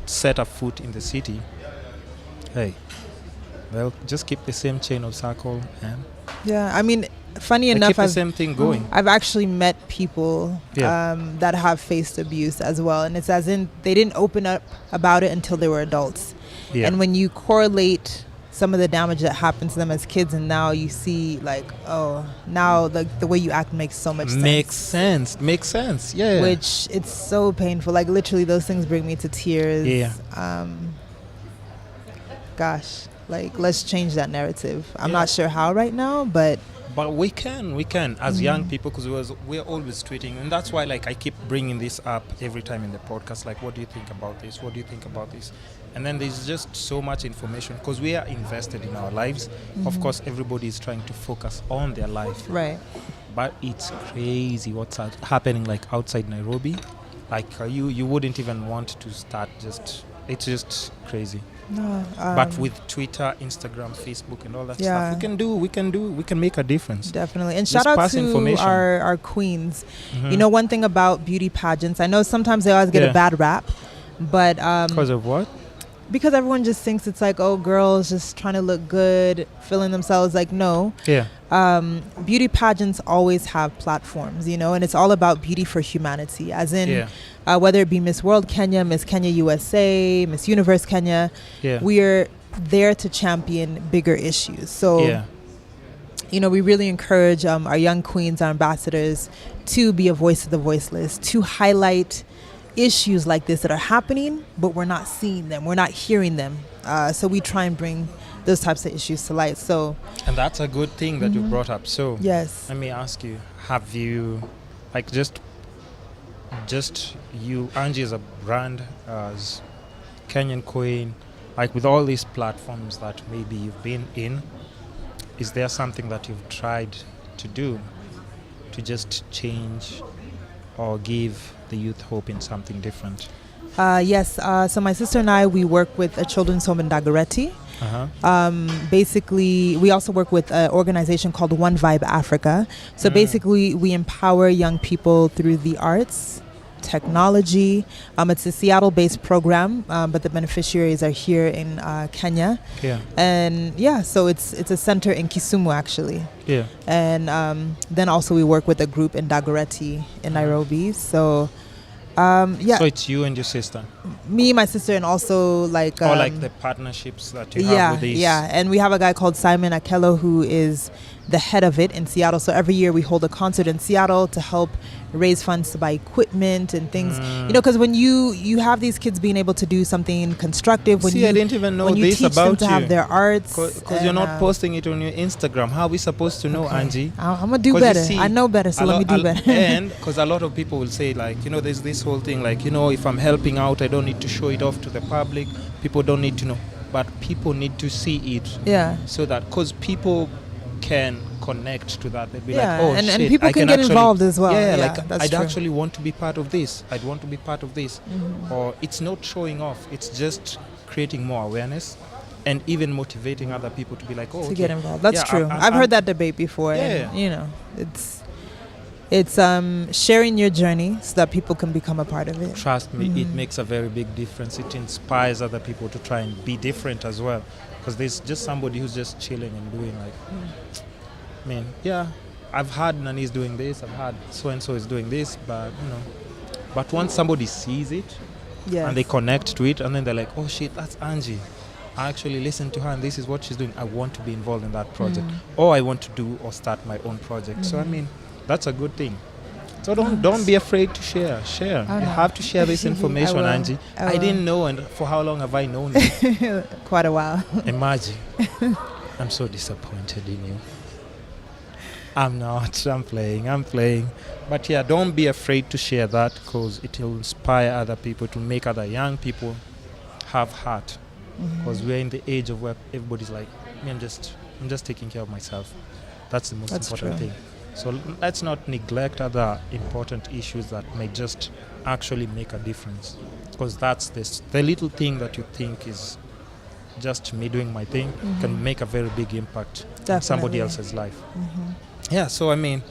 set a foot in the city, hey, they'll just keep the same chain of circle and I mean, funny enough, keep the same thing going. I've actually met people that have faced abuse as well, and it's as in they didn't open up about it until they were adults. And when you correlate some of the damage that happened to them as kids, and now you see like, oh, now like the way you act makes so much sense. Makes sense. Yeah. Which it's so painful. Like literally, those things bring me to tears. Yeah. Gosh, like let's change that narrative. I'm not sure how right now, but we can as young people, because we're always tweeting, and that's why like I keep bringing this up every time in the podcast. Like, what do you think about this? What do you think about this? And then there's just so much information because we are invested in our lives. Of course, everybody is trying to focus on their life. Right. But it's crazy what's happening like outside Nairobi. Like you wouldn't even want to start. It's just crazy. No, but with Twitter, Instagram, Facebook, and all that stuff, we can make a difference. Definitely. And just shout out to our queens. You know, one thing about beauty pageants, I know sometimes they always get a bad rap, but because of what? Because everyone just thinks it's like, oh, girls just trying to look good, feeling themselves. Like, no. Yeah. Beauty pageants always have platforms, you know, and it's all about beauty for humanity, as in whether it be Miss World Kenya, Miss Kenya USA, Miss Universe Kenya. We're there to champion bigger issues. So, you know, we really encourage our young queens, our ambassadors, to be a voice of the voiceless, to highlight issues like this that are happening, but we're not seeing them, we're not hearing them. So we try and bring those types of issues to light. So, and that's a good thing that you brought up. So yes, let me ask you: have you, like, just you, Angie, as a brand, as Kenyan Queen, like with all these platforms that maybe you've been in, is there something that you've tried to do to just change or give the youth hope in something different? Yes. So my sister and I, we work with a children's home in Dagoretti. Basically, we also work with an organization called One Vibe Africa. So basically, we empower young people through the arts, technology. It's a Seattle-based program, but the beneficiaries are here in Kenya. And so it's a center in Kisumu, actually. And then also we work with a group in Dagoretti in Nairobi. So so it's you and your sister? Me, my sister, and also like the partnerships that you have with these. And we have a guy called Simon Akello who is the head of it in Seattle. So every year we hold a concert in Seattle to help raise funds to buy equipment and things. You know, because when you have these kids being able to do something constructive, when I didn't even know this about them to have their arts, because you're not posting it on your Instagram. How are we supposed to know, Angie? I'm gonna do better. I know better, so let me do better. And because a lot of people will say, like, you know, there's this whole thing, like, you know, if I'm helping out, I don't need to show it off to the public. People don't need to know, but people need to see it. So that, because people can connect to that, they'll be like, oh, and people can get involved as well. I'd actually want to be part of this. I'd want to be part of this. Or it's not showing off, it's just creating more awareness and even motivating other people to be like, oh, to get involved. That's true. I've heard that debate before. And, you know, it's sharing your journey so that people can become a part of it. Trust me, it makes a very big difference. It inspires other people to try and be different as well. Because there's just somebody who's just chilling and doing like, I mean, I've had Nani's doing this, I've had so-and-so is doing this, but, you know, but once somebody sees it and they connect to it and then they're like, oh shit, that's Angie. I actually listened to her and this is what she's doing. I want to be involved in that project. Or I want to do or start my own project. So, I mean, that's a good thing. So don't be afraid to share. You have to share this information, Angie. I didn't know, and for how long have I known you? Quite a while. Imagine. I'm so disappointed in you. I'm not. I'm playing. But yeah, don't be afraid to share that, because it will inspire other people, to make other young people have heart. Because we're in the age of where everybody's like, I'm just taking care of myself. That's the most important thing. So let's not neglect other important issues that may just actually make a difference. Because that's the little thing that you think is just me doing my thing can make a very big impact on somebody else's life. Yeah, so I mean,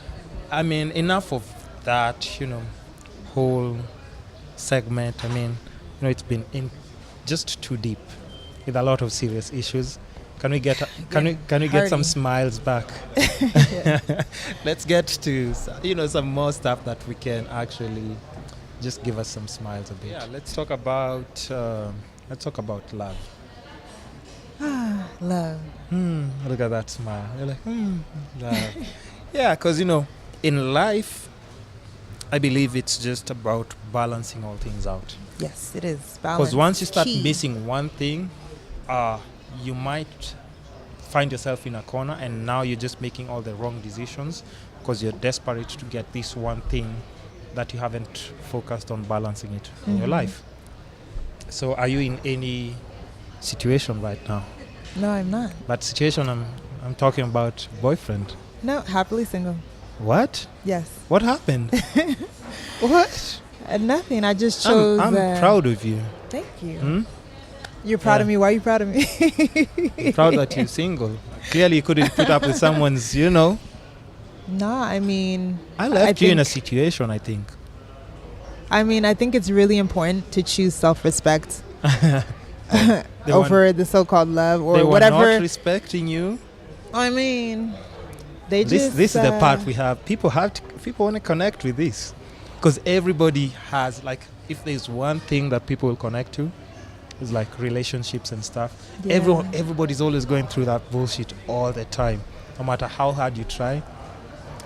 enough of that, you know, whole segment. I mean, you know, it's been just too deep with a lot of serious issues. Can we get some smiles back? Let's get to, you know, some more stuff that we can actually just give us some smiles a bit. Yeah, let's talk about love. Love. Look at that smile. You're like, love. Yeah, because, in life, I believe it's just about balancing all things out. Yes, it is. Because once you start Key. missing one thing, you might find yourself in a corner, and now you're just making all the wrong decisions because you're desperate to get this one thing that you haven't focused on balancing it in your life. So are you in any situation right now? No, I'm not. But situation, I'm talking about boyfriend. No, happily single. What? Yes. What happened? What? Nothing. I just chose. I'm proud of you. Thank you. You're proud of me. Why are you proud of me? I'm proud that you're single. Clearly, you couldn't put up with someone's, No, I mean. I left you in a situation, I think. I mean, I think it's really important to choose self-respect over the so-called love or whatever. They were not respecting you. I mean, This is the part we have. People want to connect with this, because everybody has, like, if there's one thing that people will connect to, it's like relationships and stuff. Yeah. Everybody's always going through that bullshit all the time, no matter how hard you try.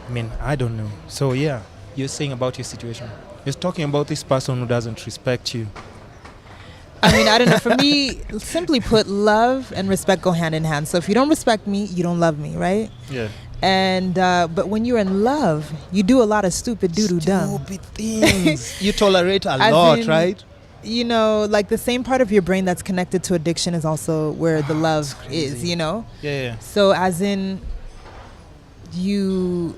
I mean, I don't know. So yeah, you're saying about your situation. You're talking about this person who doesn't respect you. I mean, I don't know. For me, simply put, love and respect go hand in hand. So if you don't respect me, you don't love me, right? Yeah. And but when you're in love, you do a lot of stupid doo-doo dumb. Stupid things. You tolerate a lot, right? Like the same part of your brain that's connected to addiction is also where the love is, Yeah. So as in, you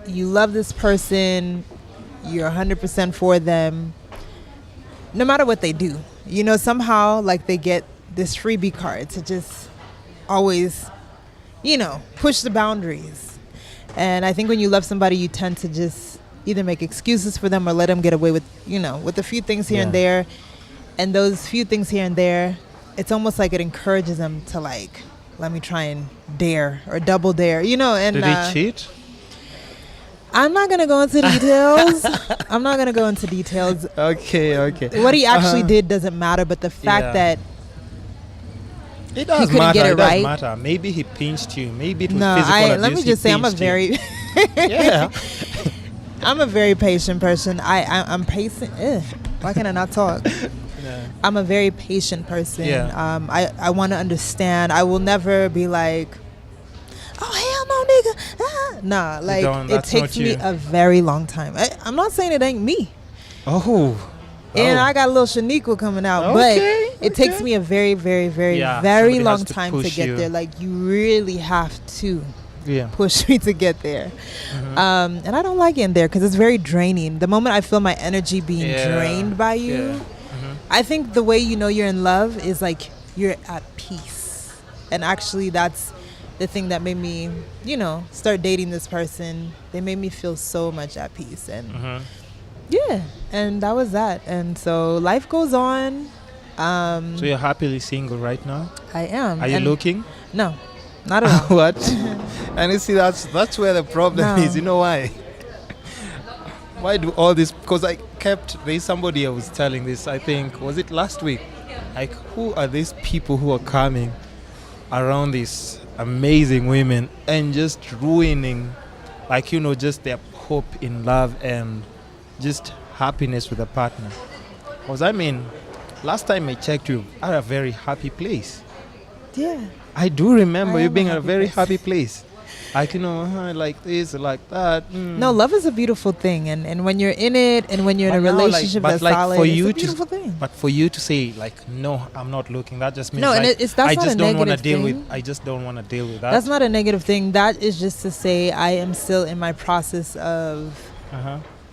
love this person, you're 100% for them, no matter what they do. Somehow, like, they get this freebie card to just always, push the boundaries. And I think when you love somebody, you tend to just either make excuses for them or let them get away with, with a few things here and there. And those few things here and there, it's almost like it encourages them to, like, let me try and dare or double dare, And did he cheat? I'm not going to go into details. Okay. What he actually did doesn't matter, but the fact that it does he couldn't matter. get it right. Does matter. Maybe he pinched you. Maybe it was No, physical abuse. let me just say, I'm a very I'm a very patient person. I'm patient. Why can I not talk? Yeah. I'm a very patient person. Yeah. I want to understand. I will never be like, oh hell no, nigga. Nah, like, it takes me a very long time. I'm not saying it ain't me. And I got a little Shaniqua coming out, but it takes me a very, very, very, very long time to get there. Like, you really have to push me to get there. And I don't like getting there because it's very draining. The moment I feel my energy being drained by you, I think the way you're in love is like you're at peace. And actually, that's the thing that made me, start dating this person. They made me feel so much at peace. And and that was that. And so life goes on. So you're happily single right now? I am. Are you looking? No, not at all. What? And you see, that's where the problem is. You know why? Why do all this? Because there's somebody I was telling this, I think, was it last week? Like, who are these people who are coming around these amazing women and just ruining, just their hope in love and just happiness with a partner? Because last time I checked, you at a very happy place. Yeah. I do remember you being at a very happy place. Like this, like that. No, love is a beautiful thing, and when you're in it, and when you're in a relationship that's solid, it's a beautiful thing. But for you to say, like, no, I'm not looking, that just means that's I not just a don't want to negative deal thing. with. I just don't want to deal with that. That's not a negative thing. That is just to say I am still in my process of,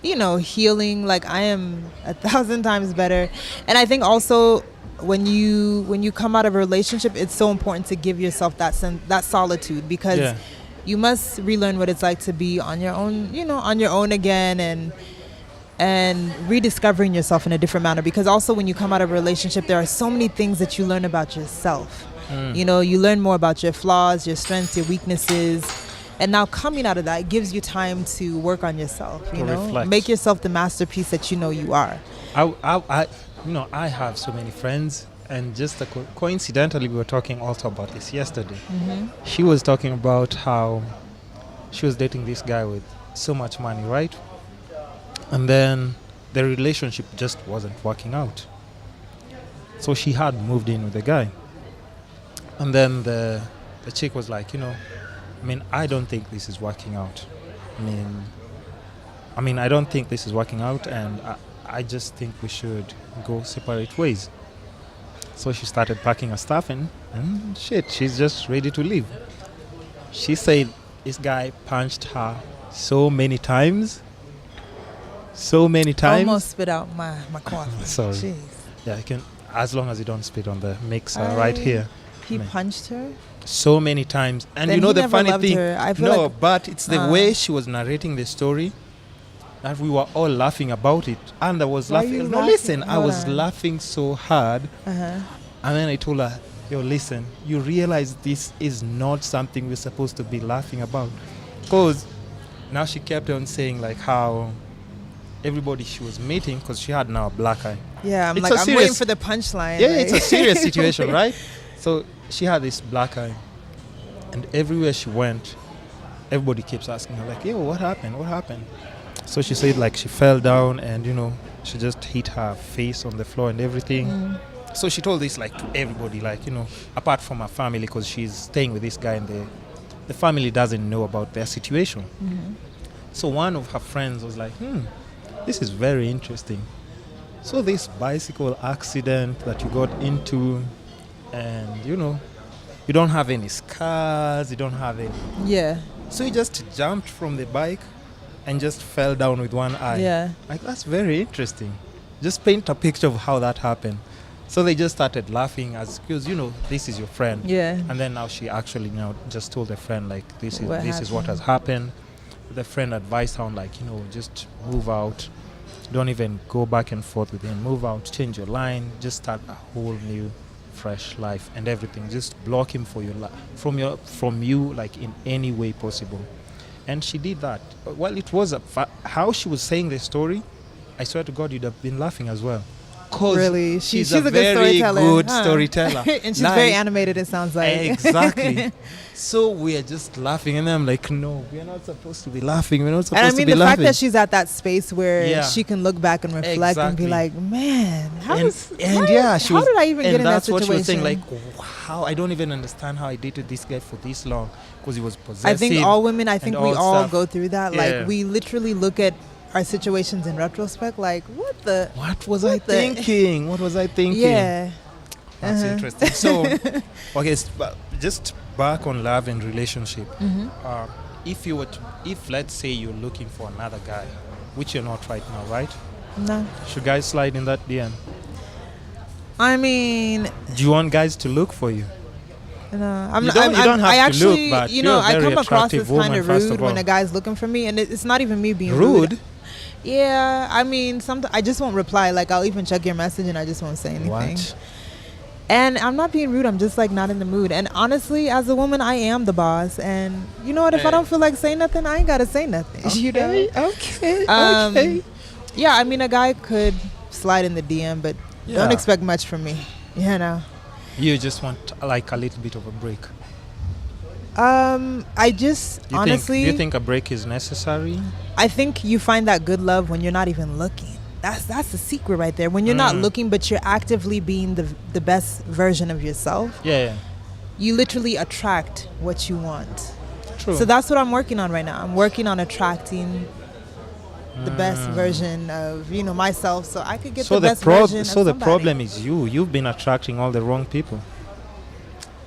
healing. Like, I am 1,000 times better, and I think also when you come out of a relationship, it's so important to give yourself that solitude, because you must relearn what it's like to be on your own, again, and rediscovering yourself in a different manner. Because also when you come out of a relationship, there are so many things that you learn about yourself. You learn more about your flaws, your strengths, your weaknesses. And now coming out of that, it gives you time to work on yourself, reflect. Make yourself the masterpiece that you are. I have so many friends, and just coincidentally, we were talking also about this yesterday. Mm-hmm. She was talking about how she was dating this guy with so much money, right? And then the relationship just wasn't working out. So she had moved in with the guy. And then the chick was like, I don't think this is working out. I don't think this is working out, and I just think we should go separate ways. So she started packing her stuff and she's just ready to leave. She said this guy punched her so many times. Almost spit out my coffee. Sorry. Jeez. Yeah, I can, as long as you don't spit on the mixer right here. He punched her? So many times. And then the funny thing, but it's the way she was narrating the story that we were all laughing about it. And I was laughing. No, listen, I was laughing so hard. Uh-huh. And then I told her, listen, you realize this is not something we're supposed to be laughing about. Because now she kept on saying like how everybody she was meeting, because she had now a black eye. Yeah, I'm waiting for the punchline. Yeah, it's a serious situation, right? So she had this black eye. And everywhere she went, everybody keeps asking her like, what happened? What happened? So she said like she fell down and, she just hit her face on the floor and everything. Mm. So she told this like to everybody, like, apart from her family, because she's staying with this guy and the family doesn't know about their situation. Mm-hmm. So one of her friends was like, this is very interesting. So this bicycle accident that you got into, and, you don't have any scars, you don't have any. Yeah. So you just jumped from the bike and just fell down with one eye. Yeah. Like, that's very interesting. Just paint a picture of how that happened. So they just started laughing because this is your friend. Yeah. And then now she actually just told the friend like this is what has happened. The friend advised her on like just move out, don't even go back and forth with him. Move out, change your line, just start a whole new, fresh life and everything. Just block him for your from you like in any way possible. And she did that. Well, it was how she was saying the story. I swear to God, you'd have been laughing as well. Really, she's a very good storyteller. And she's very animated, it sounds like. Exactly. So we are just laughing, and I'm like, no, we are not supposed to be laughing. We're not supposed to be laughing. And I mean, the fact that she's at that space where she can look back and reflect and be like, man, how did I even get in that situation? And that's what she was saying, like, how I don't even understand how I dated this guy for this long, because he was possessive. I think all women, we all go through that. Yeah. Like, we literally look at our situations in retrospect, like, what was I thinking? Yeah. That's interesting. So, okay, just back on love and relationship. Mm-hmm. If let's say you're looking for another guy, which you're not right now, right? No. Should guys slide in that DM? I mean, do you want guys to look for you? No, you don't have to look, but I come across as kind of rude when a guy's looking for me, and it's not even me being rude. Yeah, I mean, sometimes I just won't reply. Like, I'll even check your message and I just won't say anything. What? And I'm not being rude. I'm just like not in the mood. And honestly, as a woman, I am the boss. And you know what? If I don't feel like saying nothing, I ain't gotta say nothing. Okay, okay. Yeah, I mean, a guy could slide in the DM, but don't expect much from me. You just want like a little bit of a break. I just do you think a break is necessary? I think you find that good love when you're not even looking. That's the secret right there. When you're not looking, but you're actively being the best version of yourself. Yeah. You literally attract what you want. True. So that's what I'm working on right now. I'm working on attracting the best version of myself, so I could get the best version of somebody. So the problem is you've been attracting all the wrong people.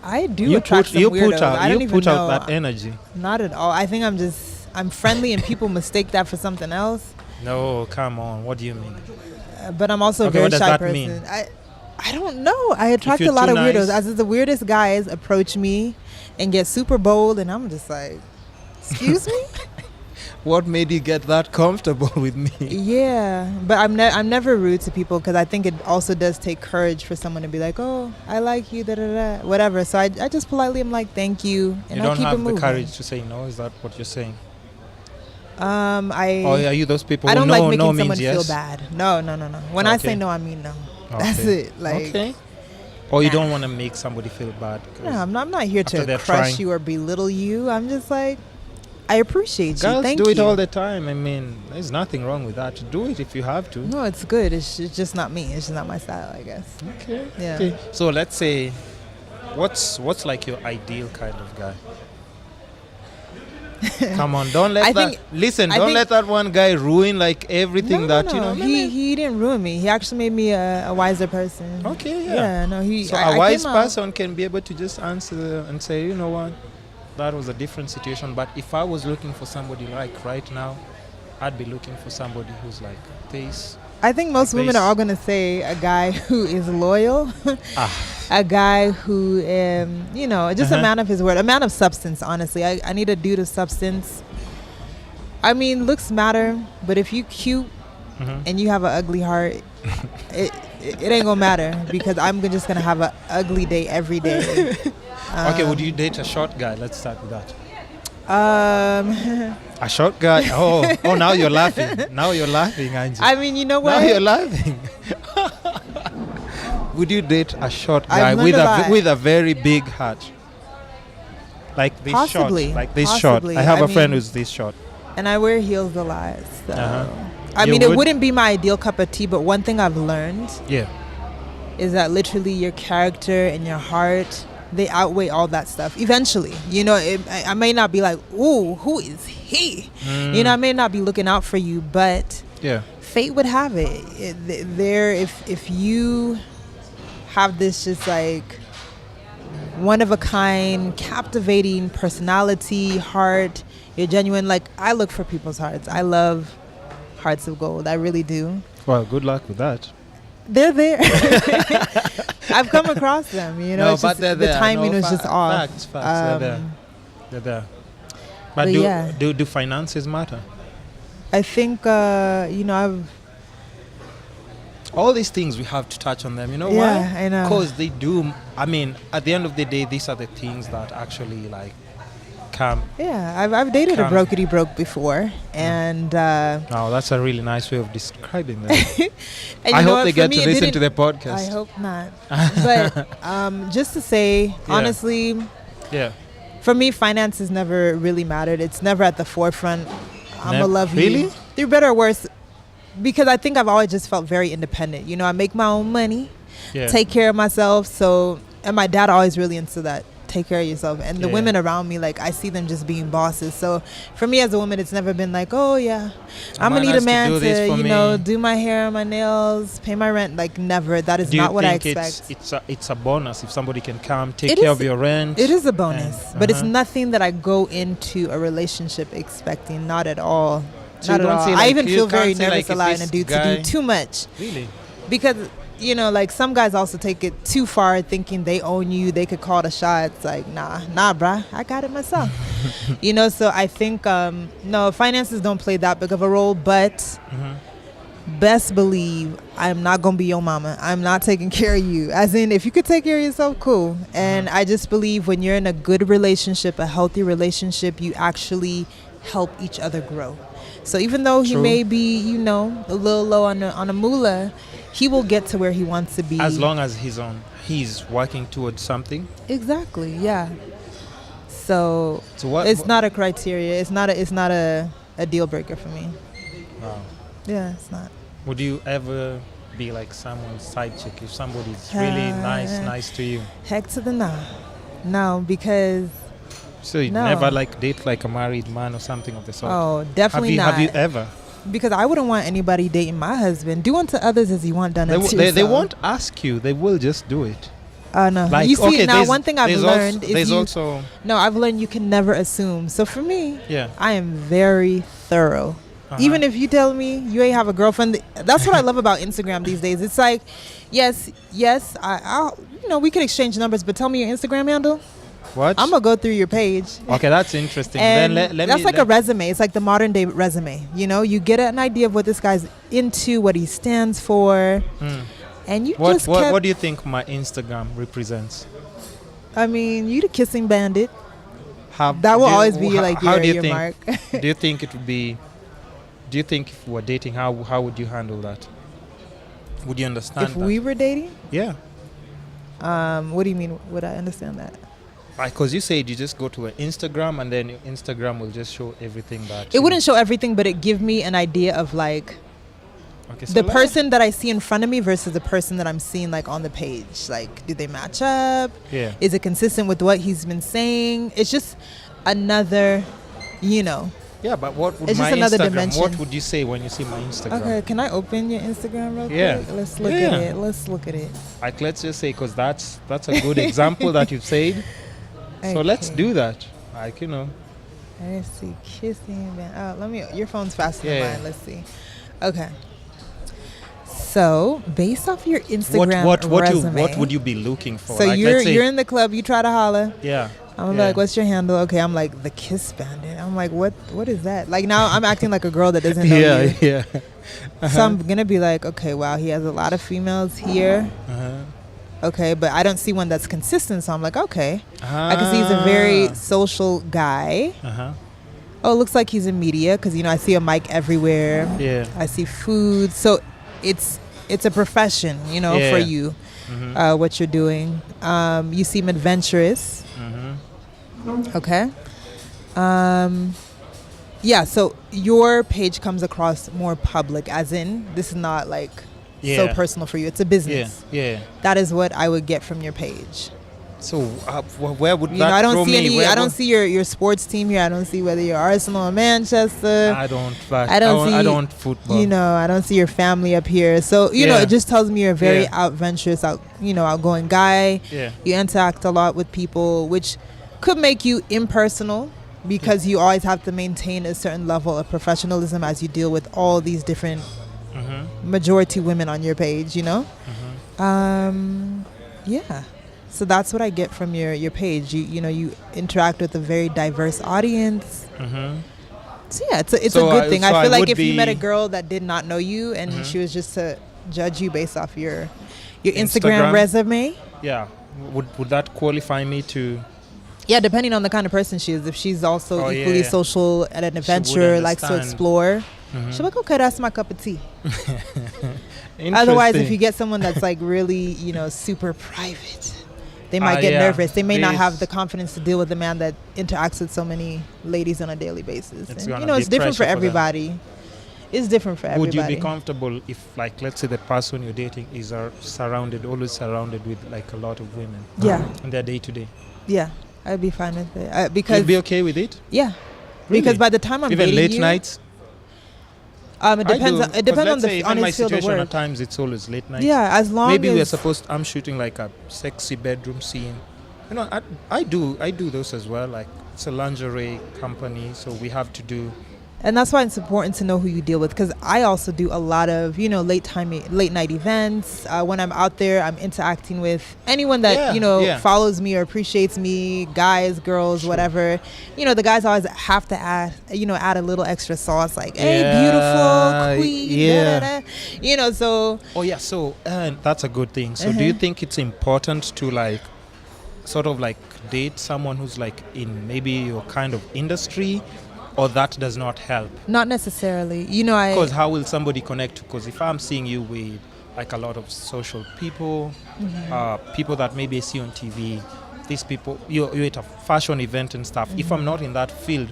I do attract some weirdos. I don't even put out know. that energy. Not at all. I think I'm friendly and people mistake that for something else. No, come on. What do you mean? But I'm also a very shy person. Mean? I don't know. I attract a lot of weirdos. As the weirdest guys approach me and get super bold, and I'm just like, excuse me? What made you get that comfortable with me? Yeah, but I'm never rude to people, because I think it also does take courage for someone to be like, oh, I like you, whatever. So I just politely am like, thank you, and I'll keep it moving. You don't have the courage to say no? Is that what you're saying? Are you those people? I don't like making someone yes? feel bad. No. When I say no, I mean no. Okay. That's it. Like, okay. Or you don't want to make somebody feel bad? No, I'm not here to crush trying. you or belittle you. I'm just like, I appreciate you. Girls Thank do you. it all the time. I mean, there's nothing wrong with that. Do it if you have to. No, it's good. It's just not me. It's just not my style, I guess. Okay. Yeah. Okay. So let's say, what's like your ideal kind of guy? Come on, don't let let that one guy ruin like everything No. you know. He didn't ruin me. He actually made me a wiser person. Okay, yeah. Yeah, no, So a wise person can be able to just answer and say, you know what, that was a different situation. But if I was looking for somebody like right now, I'd be looking for somebody who's like this. I think most women are all going to say a guy who is loyal, a guy who, just a man of his word, a man of substance, honestly. I need a dude of substance. I mean, looks matter, but if you cute and you have an ugly heart, it ain't going to matter because I'm just going to have an ugly day every day. Okay, would you date a short guy? Let's start with that. A short guy. Oh! Now you're laughing. Now you're laughing, Angie. I mean, you know what? Now you're laughing. Would you date a short guy with a very big heart, like this Possibly. short? Like this Possibly. short. I have a friend who's this short. And I wear heels a lot. So. I mean, it wouldn't be my ideal cup of tea, but one thing I've learned is that literally your character and your heart, they outweigh all that stuff. Eventually, I may not be like, ooh, who is he? I may not be looking out for you, but fate would have it. If you have this just like one of a kind, captivating personality, heart, you're genuine. Like, I look for people's hearts. I love hearts of gold. I really do. Well, good luck with that. They're there. I've come across them, No, but they're there. The timing was just off. Facts. They're there. But do finances matter? I think, I've... All these things, we have to touch on them. You know why? Yeah, I know. Because they do. I mean, at the end of the day, these are the things that actually, like, come. Yeah, I've dated a brokety broke before, and oh, that's a really nice way of describing that. And I hope they get to listen to the podcast. I hope not. But just to say, honestly, for me, finances never really mattered. It's never at the forefront. I'm gonna love you. Really? Through better or worse, because I think I've always just felt very independent. I make my own money, take care of myself. So, and my dad always really into that. Take care of yourself. And the women around me, like, I see them just being bosses. So for me as a woman, it's never been like, oh yeah, I'm gonna need a man to do my hair, my nails, pay my rent. Like, never. That is not what I expect. It's a bonus if somebody can come take care of your rent. It is a bonus, but it's nothing that I go into a relationship expecting. Not at all. So not at all. like, I even feel very nervous allowing a dude to do too much. Really? Because like, some guys also take it too far, thinking they own you, they could call the shots. Like, nah, bruh, I got it myself. So I think, no, finances don't play that big of a role, but best believe I'm not going to be your mama. I'm not taking care of you. As in, if you could take care of yourself, cool. And I just believe when you're in a good relationship, a healthy relationship, you actually help each other grow. So even though he may be, a little low on a moolah, he will get to where he wants to be. As long as he's working towards something. Exactly, yeah. So it's not a criteria. It's not a deal breaker for me. Wow. Yeah, it's not. Would you ever be like someone's side chick if somebody's really nice to you? Heck to the no. No, because... So you never date like a married man or something of the sort? Oh, definitely not. Have you ever? Because I wouldn't want anybody dating my husband. Do unto others as you want done unto yourself. They won't ask you. They will just do it. No. Like, you see, now one thing I've learned is I've learned you can never assume. So for me, I am very thorough. Even if you tell me you ain't have a girlfriend, that's what I love about Instagram these days. It's like, yes, I'll we can exchange numbers, but tell me your Instagram handle. What? I'm gonna go through your page. Okay, that's interesting. And that's like a resume. It's like the modern day resume. You get an idea of what this guy's into, what he stands for, and what do you think my Instagram represents? I mean, you the kissing bandit. That will always be like your mark. Do you think it would be? Do you think if we were dating, how would you handle that? Would you understand? If we were dating? Yeah. What do you mean? Would I understand that? Because you said you just go to an Instagram and then your Instagram will just show everything that It wouldn't show everything, but it give me an idea of like okay, so the person that I see in front of me versus the person that I'm seeing like on the page. Like, do they match up? Yeah. Is it consistent with what he's been saying? It's just another, Yeah, but what would It's my just another Instagram? dimension. What would you say when you see my Instagram? Okay, can I open your Instagram real Yeah. quick? Let's look Yeah. at it. Let's look at it. Like, let's just say, because that's a good example that you've said. So let's Okay. do that. Like, Let's see. Kissing. Your phone's faster Yeah. than mine. Let's see. Okay. So, based off your Instagram resume, what would you be looking for? So Like, let's say- you're in the club. You try to holler. Yeah. I'm yeah. like, what's your handle? Okay, I'm like, the Kiss Bandit. I'm like, what is that? Like, now I'm acting like a girl that doesn't know Yeah, you. yeah. So I'm gonna be like, okay, wow, he has a lot of females here. Okay, but I don't see one that's consistent. So I'm like, okay, I can see he's a very social guy. Oh, it looks like he's in media because I see a mic everywhere. Yeah. I see food. So it's a profession, Yeah. for you, what you're doing. You seem adventurous. Okay. Yeah, so your page comes across more public, as in this is not like so Yeah. personal for you. It's a business. Yeah. That is what I would get from your page. So where would You that know, I don't throw see me? any. Where I don't would- see your sports team here. I don't see whether you're Arsenal or Manchester. I don't. I don't see- I don't football. I don't see your family up here. So Yeah. it just tells me you're a very Yeah. adventurous, outgoing guy. Yeah. You interact a lot with people, which could make you impersonal because you always have to maintain a certain level of professionalism as you deal with all these different majority women on your page. Yeah. So that's what I get from your page. You interact with a very diverse audience. So yeah, it's a So good thing. so I feel like would if you met a be- girl that did not know you and she was just to judge you based off your Instagram Instagram? resume. Yeah. Would that qualify me to? Yeah, depending on the kind of person she is. If she's also Oh, equally yeah. social and an would adventurer, likes to understand. explore, she's like, okay, that's my cup of tea. Otherwise, if Interesting. you get someone that's like really, super private, they might get yeah. nervous. They may not This- have the confidence to deal with a man that interacts with so many ladies on a daily basis. It's And, gonna it's be different for pressure for them. everybody. It's different for Would everybody. you be comfortable if, like, let's say the person you're dating is always surrounded with like a lot of women? Yeah. In their day to day. Yeah, I'd be fine with it because You'd be okay with it? yeah, Really? because by the time I'm Even dating late you, nights? it depends. I do, It depends 'cause on let's say on even my his field of situation work. at times it's always late night. Yeah, as long Maybe as I'm shooting like a sexy bedroom scene. I do those as well. Like, it's a lingerie company, so we have to do. and that's why it's important to know who you deal with, because I also do a lot of late night events. When I'm out there, I'm interacting with anyone that Yeah. follows me or appreciates me, guys, girls, Sure. whatever. The guys always have to add a little extra sauce, like, hey, Yeah, beautiful queen, yeah. da, da, da. So Oh yeah, so that's a good thing. So do you think it's important to like sort of like date someone who's like in maybe your kind of industry, or that does not help? not necessarily, Because how will somebody connect? Because if I'm seeing you with like a lot of social people, people that maybe I see on TV, these people, you're at a fashion event and stuff. If I'm not in that field,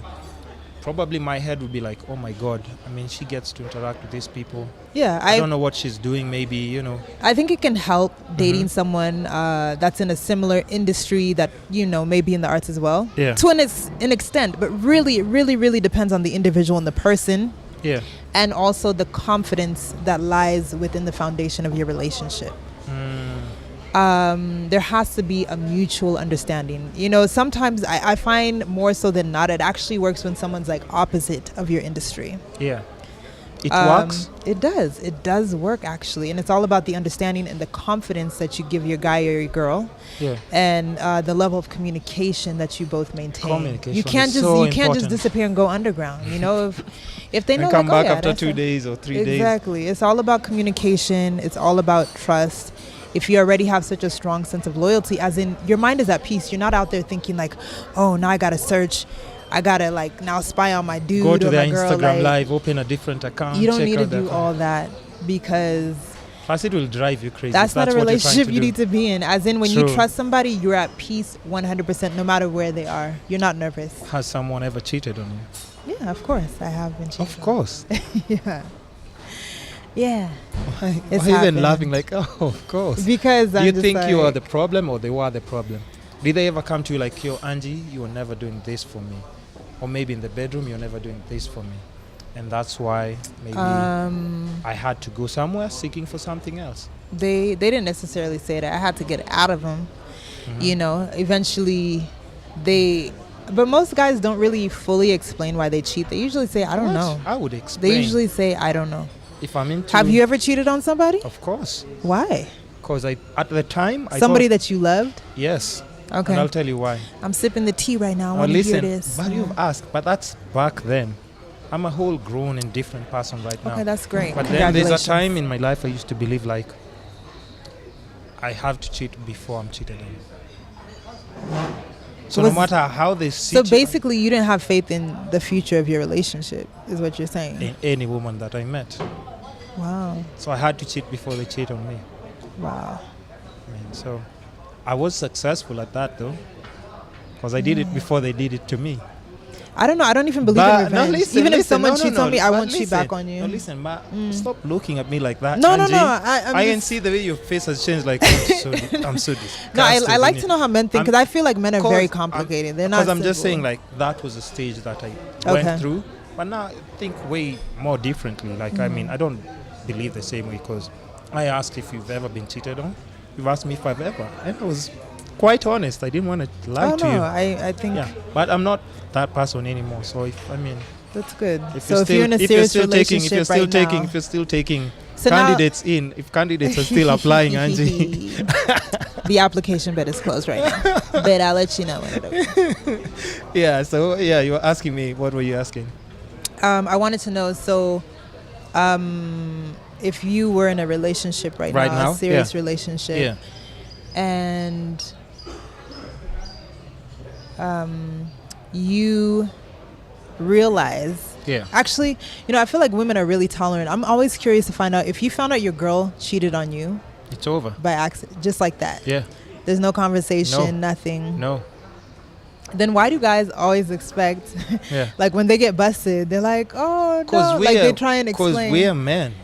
probably my head would be like, oh my God, I mean, she gets to interact with these people. yeah, I don't know what she's doing, maybe, I think it can help dating someone that's in a similar industry that, may be in the arts as well. Yeah. To an extent, but really, it really, really depends on the individual and the person, Yeah. and also the confidence that lies within the foundation of your relationship. There has to be a mutual understanding. Sometimes I find more so than not, it actually works when someone's like opposite of your industry. Yeah. It works? It does. It does work, actually. And it's all about the understanding and the confidence that you give your guy or your girl, Yeah. and the level of communication that you both maintain. Communication You can't is just so you can't just important. disappear and go underground. If they know, And come like, back oh, yeah, after that's 2 a- days or 3 days. Exactly. It's all about communication. It's all about trust. If you already have such a strong sense of loyalty, as in your mind is at peace, you're not out there thinking like, oh, now I gotta search, I gotta like now spy on my dude Go to or their my girl. Instagram like, live, open a different account. you don't check need to out their do all that, because Plus, it will drive you crazy. That's not a relationship you need to be in. As in, when True. you trust somebody, you're at peace 100%, no matter where they are. You're not nervous. Has someone ever cheated on you? Yeah, of course. I have been cheated. Of course. Yeah. Yeah. Why It's are you even happened. laughing like, oh, of course? Because Do I'm you just think you are like- the problem or they were the problem? Did they ever come to you like, yo, Angie, you were never doing this for me? Or maybe in the bedroom, you're never doing this for me. And that's why maybe I had to go somewhere seeking for something else. They didn't necessarily say that. I had to get it out of them. You know, eventually but most guys don't really fully explain why they cheat. They usually say, I don't know. I would explain. They usually say, I don't know. If I'm into... Have you ever cheated on somebody? Of course. Why? Because at the time... Somebody that you loved? Yes. Okay. And I'll tell you why. I'm sipping the tea right now. I Now want to hear listen, this. but you've asked, but that's back then. I'm a whole grown and different person right now. Okay, that's great. But then there's a Congratulations. time in my life I used to believe like I have to cheat before I'm cheated on. So no matter how they see So basically, you didn't have faith in the future of your relationship, is what you're saying. in any woman that I met. Wow. So I had to cheat before they cheat on me. Wow. I mean, so I was successful at that though. Because I did it before they did it to me. I don't know. I don't even believe in revenge. Even if someone cheats on me, I won't cheat back on you. No, listen, stop looking at me like that. No, Angie. I can see the way your face has changed. Like, I'm so disgusted. No, I like to know how men think because I feel like men are very 'cause complicated. They're not. Because I'm just simple. saying, like, that was a stage that I Okay. went through. But now I think way more differently. Like, I mean, I don't believe the same way because I asked if you've ever been cheated on. You've asked me if I've ever. And I was quite honest. I didn't want to lie Oh to no, you. I think Yeah, but I'm not that person anymore. So that's good. if So if you're in a serious relationship if you're still taking candidates if candidates are still applying, Angie. The application bed is closed right now. But I'll let you know when it opens. Yeah. So yeah, you were asking me. What were you asking? I wanted to know. So, if you were in a relationship right now, a serious relationship, Yeah. and you realize actually, I feel like women are really tolerant. I'm always curious to find out if you found out your girl cheated on you, it's over by accident, just like that. Yeah. There's no conversation, nothing. No. Then why do guys always expect like when they get busted, they're like, oh no, like they try and explain. Because we are men.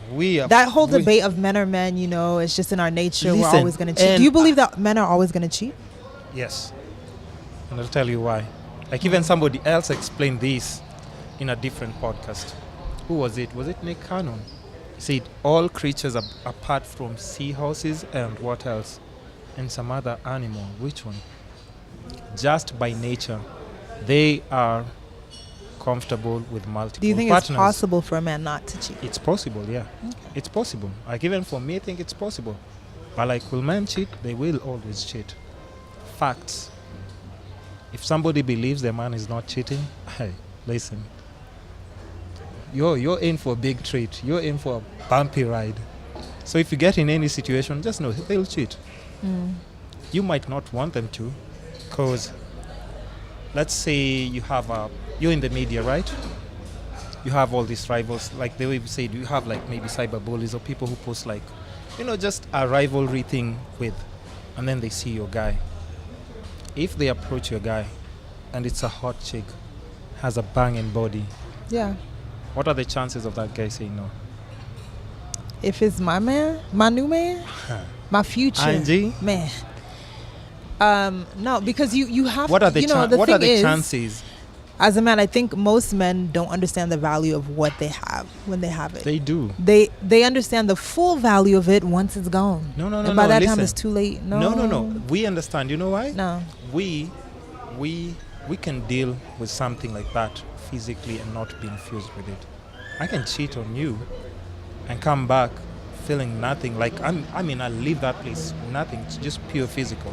That whole debate of men are men, it's just in our nature. We're always going to cheat. Do you believe that men are always going to cheat? Yes. And I'll tell you why. Like even somebody else explained this in a different podcast. Who was it? Was it Nick Cannon? He said all creatures apart from seahorses and what else? And some other animal. Which one? Just by nature, they are comfortable with multiple partners. Do you think it's possible for a man not to cheat? It's possible, yeah. Okay. It's possible. Like even for me, I think it's possible. But like, will men cheat? They will always cheat. Facts. If somebody believes their man is not cheating, hey, listen. You're in for a big treat. You're in for a bumpy ride. So if you get in any situation, just know they'll cheat. You might not want them to, because let's say you're in the media, right? You have all these rivals, like they will say, you have like maybe cyber bullies or people who post like, just a rivalry thing with, and then they see your guy. If they approach your guy and it's a hot chick, has a banging body, what are the chances of that guy saying no? If it's my man, my new man, my future Angie? man. No, because you have. What are the the chances? As a man, I think most men don't understand the value of what they have when they have it. They do. They understand the full value of it once it's gone. No. And by that time, it's too late. No. We understand. You know why? No. We can deal with something like that physically and not be infused with it. I can cheat on you and come back feeling nothing. Like I'll leave that place nothing. It's just pure physical.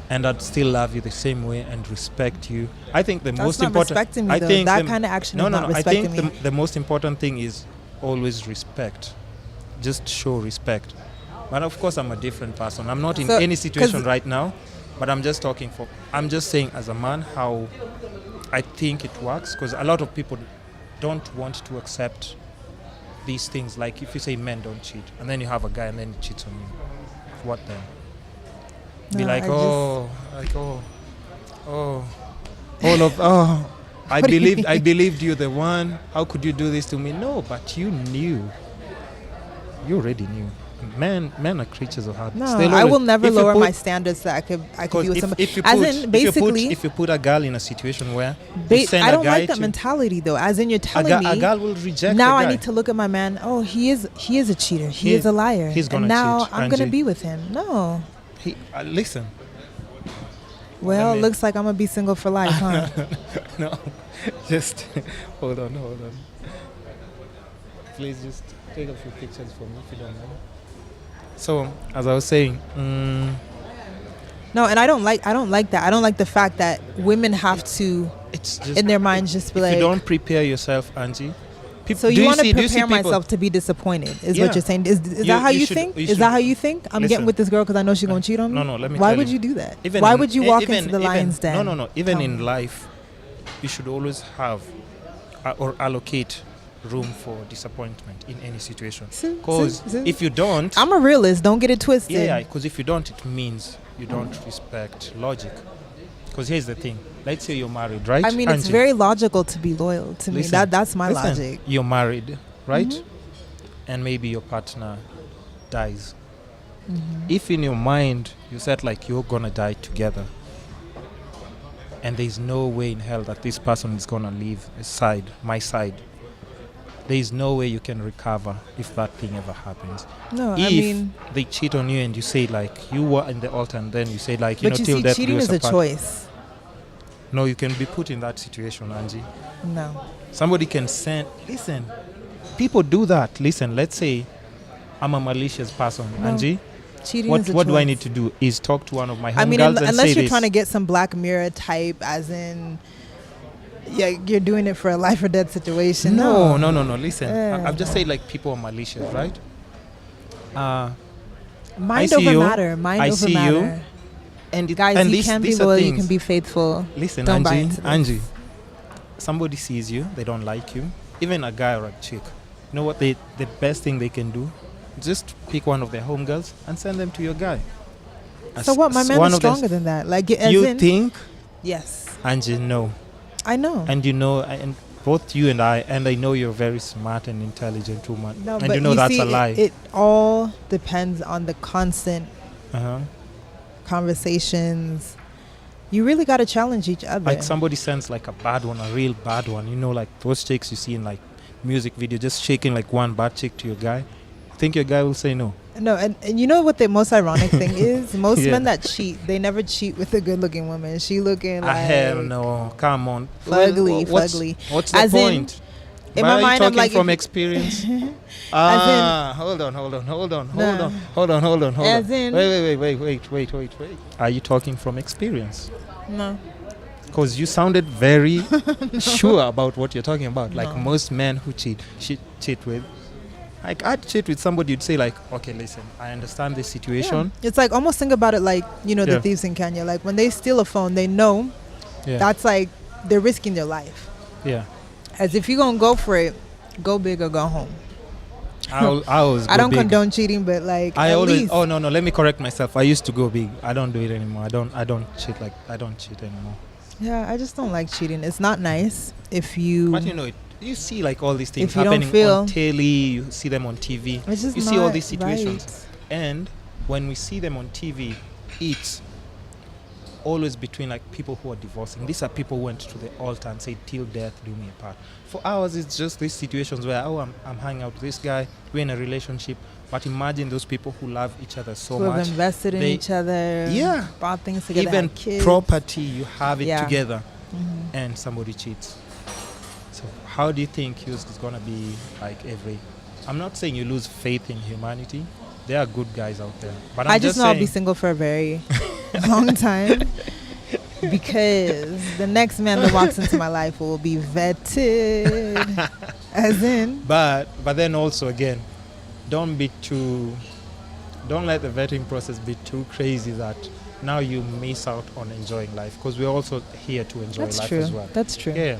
And I'd still love you the same way and respect you. I think the most important. Respecting me, though. That kind of action is not respecting me. I think the most important thing is always respect. Just show respect. But of course, I'm a different person. I'm not in any situation right now. But I'm just saying as a man how I think it works. Because a lot of people don't want to accept these things, like if you say men don't cheat, and then you have a guy and then he cheats on you, what then? Be No, like, I believed you the one. How could you do this to me? No, but you knew. You already knew. Men are creatures of habits. No, I will never lower my standards that I could be with somebody. If you put a girl in a situation where I don't like that mentality though. As in, you're telling me a girl will reject. Now I need to look at my man. Oh, he is a cheater. He is a liar. He's gonna and now cheat, I'm gonna be with him. No. Listen. Well, looks like I'm gonna be single for life, huh? No, just hold on. Please just take a few pictures for me if you don't mind. So, as I was saying, no, and I don't like that. I don't like the fact that women have to, it's just, in their minds, just be if like. you don't prepare yourself, Angie. So you want to prepare myself to be disappointed? Is what you're saying? Is that how you think? Is that how you think? I'm getting with this girl because I know she's gonna cheat on me. No, let me. Why would you do that? Why would you walk into the lion's den? No. Even in life, you should always have or allocate room for disappointment in any situation. Because if you don't, I'm a realist. Don't get it twisted. Yeah. Because if you don't, it means you don't respect logic. Because here's the thing. Let's say you're married, right? I mean, Angie, it's very logical to be loyal to me. That's my logic. You're married, right? Mm-hmm. And maybe your partner dies. Mm-hmm. If in your mind you said like you're gonna die together, and there's no way in hell that this person is gonna leave my side. There is no way you can recover if that thing ever happens. No, if they cheat on you and you say like you were in the altar and then you say like till death do us apart. But cheating is a choice. No, you can be put in that situation, Angie. No. Somebody can send. Listen, people do that. Listen, let's say I'm a malicious person, Angie. Cheating what is a what choice. do I need to do? Is talk to one of my homegirls and say unless you're this. trying to get some Black Mirror type, as in. Yeah, you're doing it for a life or death situation. No. Listen, I've just said like people are malicious, right? Mind over matter. You, and guys, and you can be loyal, you can be faithful. Listen, don't Angie, somebody sees you, they don't like you, even a guy or a chick. You know what? The best thing they can do, just pick one of their homegirls and send them to your guy. So what? My man is stronger than that. Like, you think? Yes. Angie, no. I know. And you know, and both you and I know you're a very smart and intelligent woman. No, and but you know that's a lie. It all depends on the constant conversations. You really got to challenge each other. Like somebody sends like a bad one, a real bad one. You know, like those chicks you see in like music video, just shaking like one bad chick to your guy. Think your guy will say no? No, and you know what the most ironic thing is? Most men that cheat, they never cheat with a good-looking woman. She looking like... hell no. Come on. Fugly. What's the point? In my mind, I'm like... from experience? Hold on. As in... Wait. Are you talking from experience? No. Because you sounded very sure about what you're talking about. No. Like most men who cheat with... Like I'd cheat with somebody, you'd say like, okay, listen, I understand this situation. Yeah. It's like, almost think about it like, the thieves in Kenya. Like when they steal a phone, they know that's like, they're risking their life. Yeah. As if you're going to go for it, go big or go home. I don't condone cheating, but like oh no, let me correct myself. I used to go big. I don't do it anymore. I don't cheat anymore. Yeah, I just don't like cheating. It's not nice if you... But you see like all these things happening on telly, you see them on TV. You see all these situations. Right. And when we see them on TV, it's always between like people who are divorcing. These are people who went to the altar and said, till death do me apart. For ours, it's just these situations where, I'm hanging out with this guy, we're in a relationship. But imagine those people who love each other so much. Who have invested in each other. Yeah. Bought things together. Even kids. Property, you have it together. Mm-hmm. And somebody cheats. So how do you think yours is going to be like every... I'm not saying you lose faith in humanity. There are good guys out there. But I just know I'll be single for a very long time. Because the next man that walks into my life will be vetted. As in... But then also, again, don't let the vetting process be too crazy that now you miss out on enjoying life. Because we're also here to enjoy life as well. That's true. Yeah.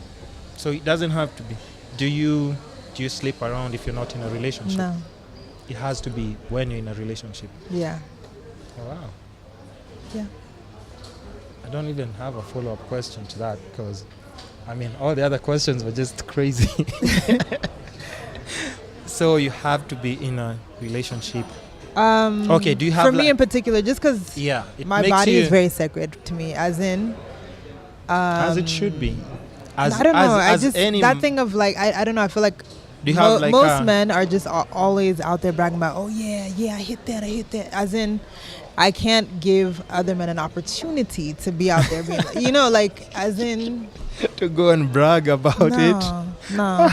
So it doesn't have to be. Do you do you sleep around if you're not in a relationship? No. It has to be when you're in a relationship. Yeah. Oh, wow. Yeah. I don't even have a follow-up question to that because, I mean, all the other questions were just crazy. So you have to be in a relationship. Okay, do you have... For me in particular, just because my body is very sacred to me, as in... as it should be. I don't know. That thing of like, I don't know. I feel like do you have like most men are just always out there bragging about, oh yeah, I hit that. As in, I can't give other men an opportunity to be out there being, you know, like as in to go and brag about it. No.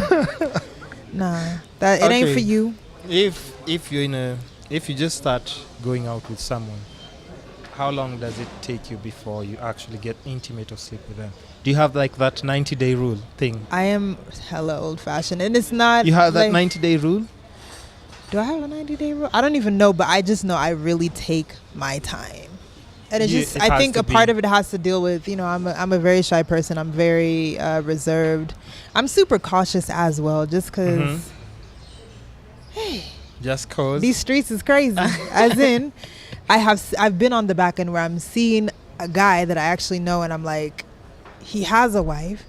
That it ain't for you. If you just start going out with someone, how long does it take you before you actually get intimate or sleep with them? Do you have like that 90-day rule thing? I am hella old-fashioned, and it's not... You have that 90-day rule? Do I have a 90-day rule? I don't even know, but I just know I really take my time. And I think a part of it has to deal with, you know, I'm a very shy person. I'm very reserved. I'm super cautious as well, just because... Hey... Just cause these streets is crazy. As in, I've been on the back end where I'm seeing a guy that I actually know, and I'm like, he has a wife,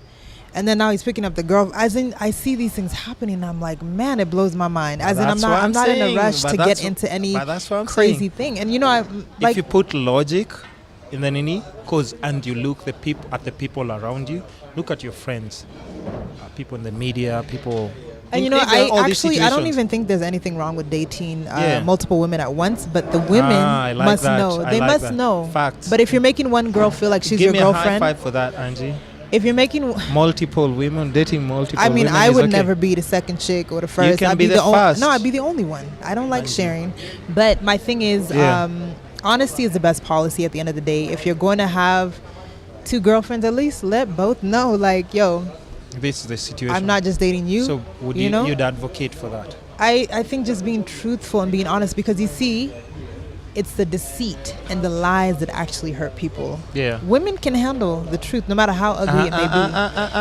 and then now he's picking up the girl. As in, I see these things happening, and I'm like, man, it blows my mind. As in, I'm not in a rush to get into any crazy thing. And you know, if you put logic in the nini, and you look at the people around you, look at your friends, people in the media, people. And you know, I don't even think there's anything wrong with dating multiple women at once, but the women must know. They must know. Facts. But if you're making one girl feel like she's your girlfriend... Give me a high five for that, Angie. If you're making... multiple women, dating multiple women I would never be the second chick or the first. You can be the first. No, I'd be the only one. I don't like sharing. But my thing is, honesty is the best policy at the end of the day. If you're going to have 2 girlfriends, at least let both know, like, yo... This is the situation. I'm not just dating you. So would you'd advocate for that? I think just being truthful and being honest, because you see, it's the deceit and the lies that actually hurt people. Yeah. Women can handle the truth no matter how ugly it may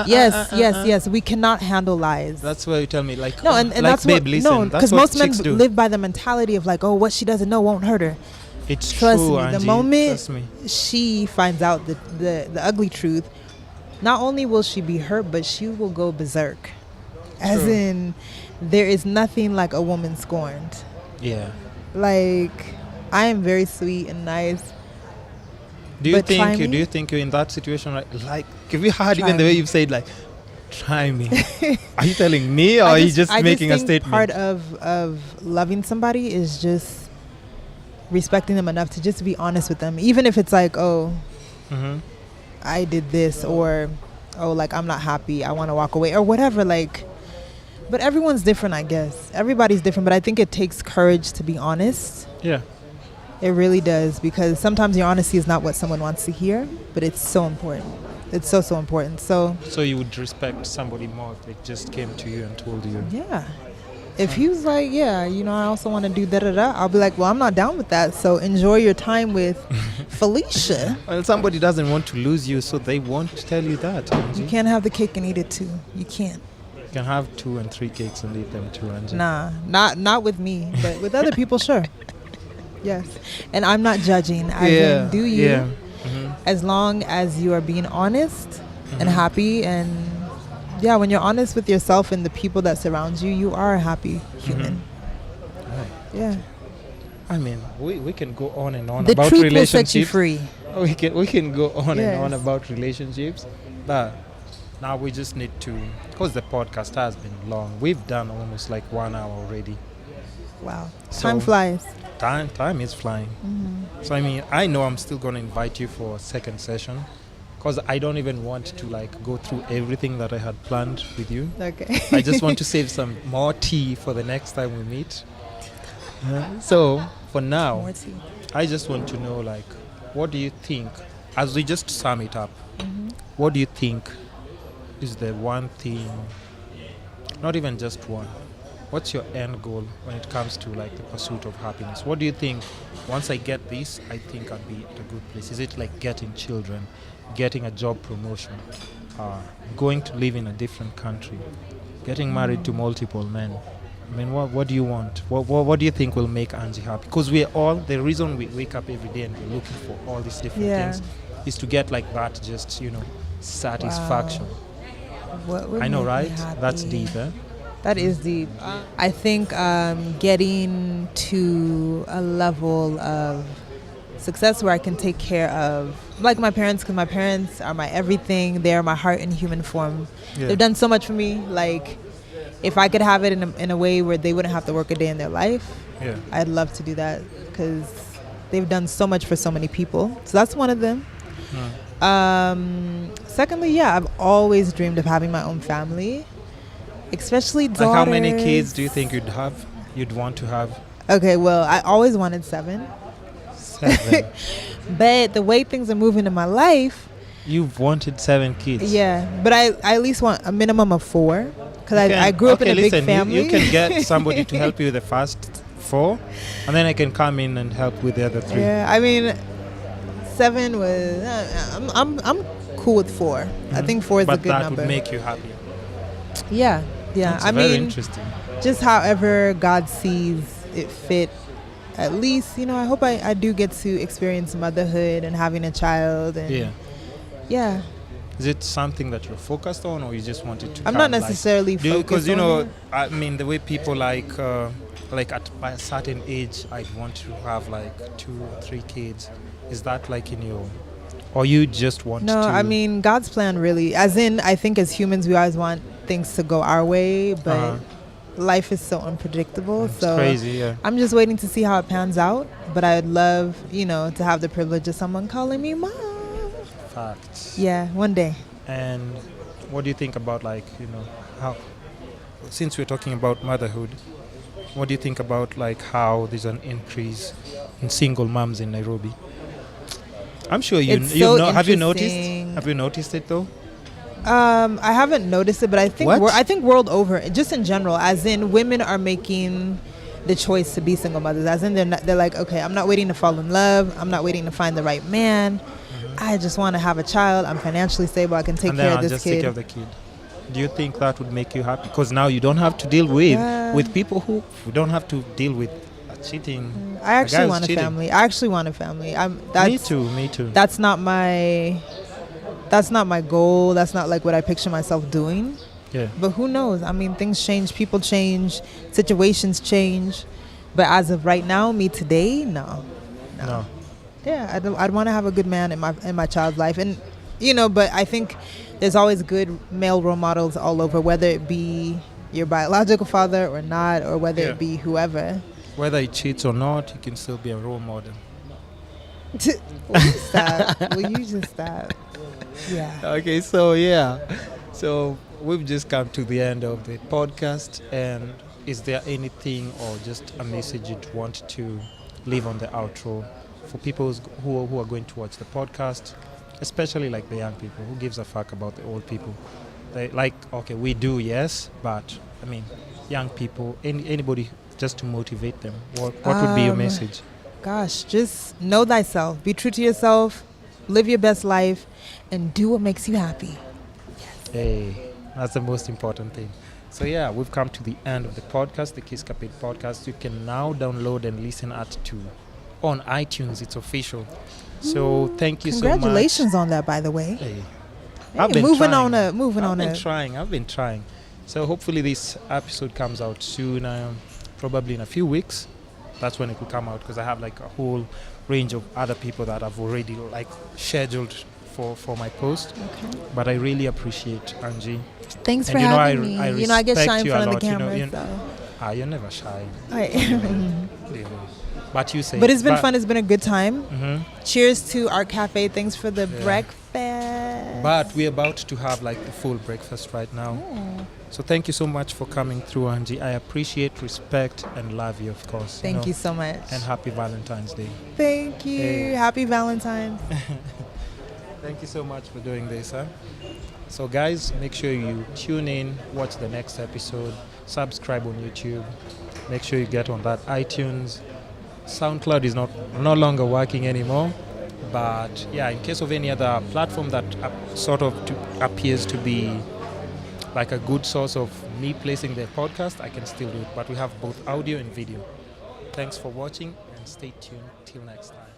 be. Yes. We cannot handle lies. That's why you tell me, like, no, and like, that's babe, what, listen, no, because most men do. live by the mentality of like, oh, what she doesn't know won't hurt her. It's Trust true, me, Angie. the moment Trust me. she finds out the ugly truth, not only will she be hurt, but she will go berserk. As in, there is nothing like a woman scorned. Yeah. Like, I am very sweet and nice. Do you think you're in that situation, right? Like, have you heard even the way you've said, like, try me? Are you telling me, or are you just making a statement? Part of loving somebody is just respecting them enough to just be honest with them, even if it's like, oh, I did this, or oh, like, I'm not happy, I want to walk away, or whatever. Like, but everyone's different, I guess. Everybody's different, but I think it takes courage to be honest. Yeah. It really does, because sometimes your honesty is not what someone wants to hear, but it's so important. It's so important. So you would respect somebody more if they just came to you and told you? Yeah. If he was like, yeah, you know, I also want to do da-da-da, I'll be like, well, I'm not down with that. So enjoy your time with Felicia. Well, somebody doesn't want to lose you, so they won't tell you that, Angie. You can't have the cake and eat it too. You can't. You can have 2 and 3 cakes and eat them too, Angie. Nah, not with me, but with other people, sure. Yes. And I'm not judging. I mean, do you? Yeah. As long as you are being honest and happy, and yeah, when you're honest with yourself and the people that surround you, you are a happy human. Right. Yeah. I mean, we can go on and on the about truth relationships. Will set you free. We can go on and on about relationships, but now we just need to, because the podcast has been long. We've done almost like 1 hour already. Wow. So time flies. Time is flying. So I mean, I know I'm still going to invite you for a second session, because I don't even want to like go through everything that I had planned with you. Okay. I just want to save some more tea for the next time we meet. So for now, I just want to know, like, what do you think, as we just sum it up, what do you think is the one thing, not even just one, what's your end goal when it comes to like the pursuit of happiness? What do you think, once I get this, I think I'll be at a good place? Is it like getting children, getting a job promotion? going to live in a different country, getting married to multiple men. I mean, what do you want? What do you think will make Angie happy? Because the reason we wake up every day and we're looking for all these different things is to get like that, just, satisfaction. What would I know, make me right? happy? That's deep, eh? That is deep. I think getting to a level of success where I can take care of, like, my parents, because my parents are my everything. They're my heart in human form. Yeah. They've done so much for me. Like, if I could have it in a way where they wouldn't have to work a day in their life, I'd love to do that, because they've done so much for so many people. So that's one of them. Secondly, I've always dreamed of having my own family, especially daughters. Like, how many kids do you think you'd want to have? Okay, well, I always wanted 7. 7. But the way things are moving in my life, You've wanted 7 kids. yeah, but I at least want a minimum of 4, because I grew up in a big family. You can get somebody to help you with the first 4, and then I can come in and help with the other 3. Yeah, I mean, 7 was I'm cool with 4. I think 4 is a good But that number. would make you happy. Yeah. That's very interesting. Just however God sees it fit. At least, I hope I do get to experience motherhood and having a child. And yeah. Is it something that you're focused on, or you just wanted to? I'm not necessarily focused because on it. I mean, the way people by a certain age, I'd want to have like 2 or 3 kids. Is that like in your, or you just want to? No, I mean, God's plan really, as in, I think as humans we always want things to go our way, but life is so unpredictable. It's so crazy, yeah. I'm just waiting to see how it pans out. But I'd love, to have the privilege of someone calling me mom. Facts. Yeah, one day. And what do you think about, like, how, since we're talking about motherhood, what do you think about like how there's an increase in single moms in Nairobi? I'm sure have you noticed it though? I haven't noticed it, but I think What? I think world over, just in general, as in women are making the choice to be single mothers. As in they're like, okay, I'm not waiting to fall in love. I'm not waiting to find the right man. I just want to have a child. I'm financially stable. I can take care of this kid. Take care of the kid. Do you think that would make you happy? Because now you don't have to deal with people who don't have to deal with cheating. I actually want a family. Me too. That's not my goal. That's not like what I picture myself doing. Yeah. But who knows? I mean, things change, people change, situations change. But as of right now, me today, no. Yeah, I'd want to have a good man in my child's life, and but I think there's always good male role models all over, whether it be your biological father or not, or whether it be whoever. Whether he cheats or not, he can still be a role model. Will you just stop? Yeah. Okay, so we've just come to the end of the podcast, and is there anything or just a message you'd want to leave on the outro for people who are going to watch the podcast, especially like the young people? Who gives a fuck about the old people? They like, okay, we do, yes, but I mean, young people, anybody, just to motivate them. What would be your message? Gosh, just know thyself, be true to yourself, live your best life, and do what makes you happy. Yes. Hey, that's the most important thing. So yeah, we've come to the end of the podcast, the TheKisscapadesPodcast. You can now download and listen on iTunes. It's official. So thank you so much. Congratulations on that, by the way. Hey, I've been trying. I've been trying. So hopefully this episode comes out soon, probably in a few weeks. That's when it will come out, because I have like a whole range of other people that I've already like scheduled for my post. Okay. But I really appreciate Angie. Thanks for having me. I get shy in front of the camera. You're never shy. But you say. But it's been fun. It's been a good time. Mm-hmm. Cheers to our cafe. Thanks for the breakfast. But we're about to have like the full breakfast right now. Oh. So thank you so much for coming through, Angie. I appreciate, respect, and love you, of course. Thank you so much. And happy Valentine's Day. Thank you. Hey. Happy Valentine's. Thank you so much for doing this, huh? So guys, make sure you tune in, watch the next episode, subscribe on YouTube, make sure you get on that iTunes. SoundCloud is no longer working anymore, But yeah, in case of any other platform that appears to be like a good source of me placing the podcast, I can still do it. But we have both audio and video. Thanks for watching and stay tuned till next time.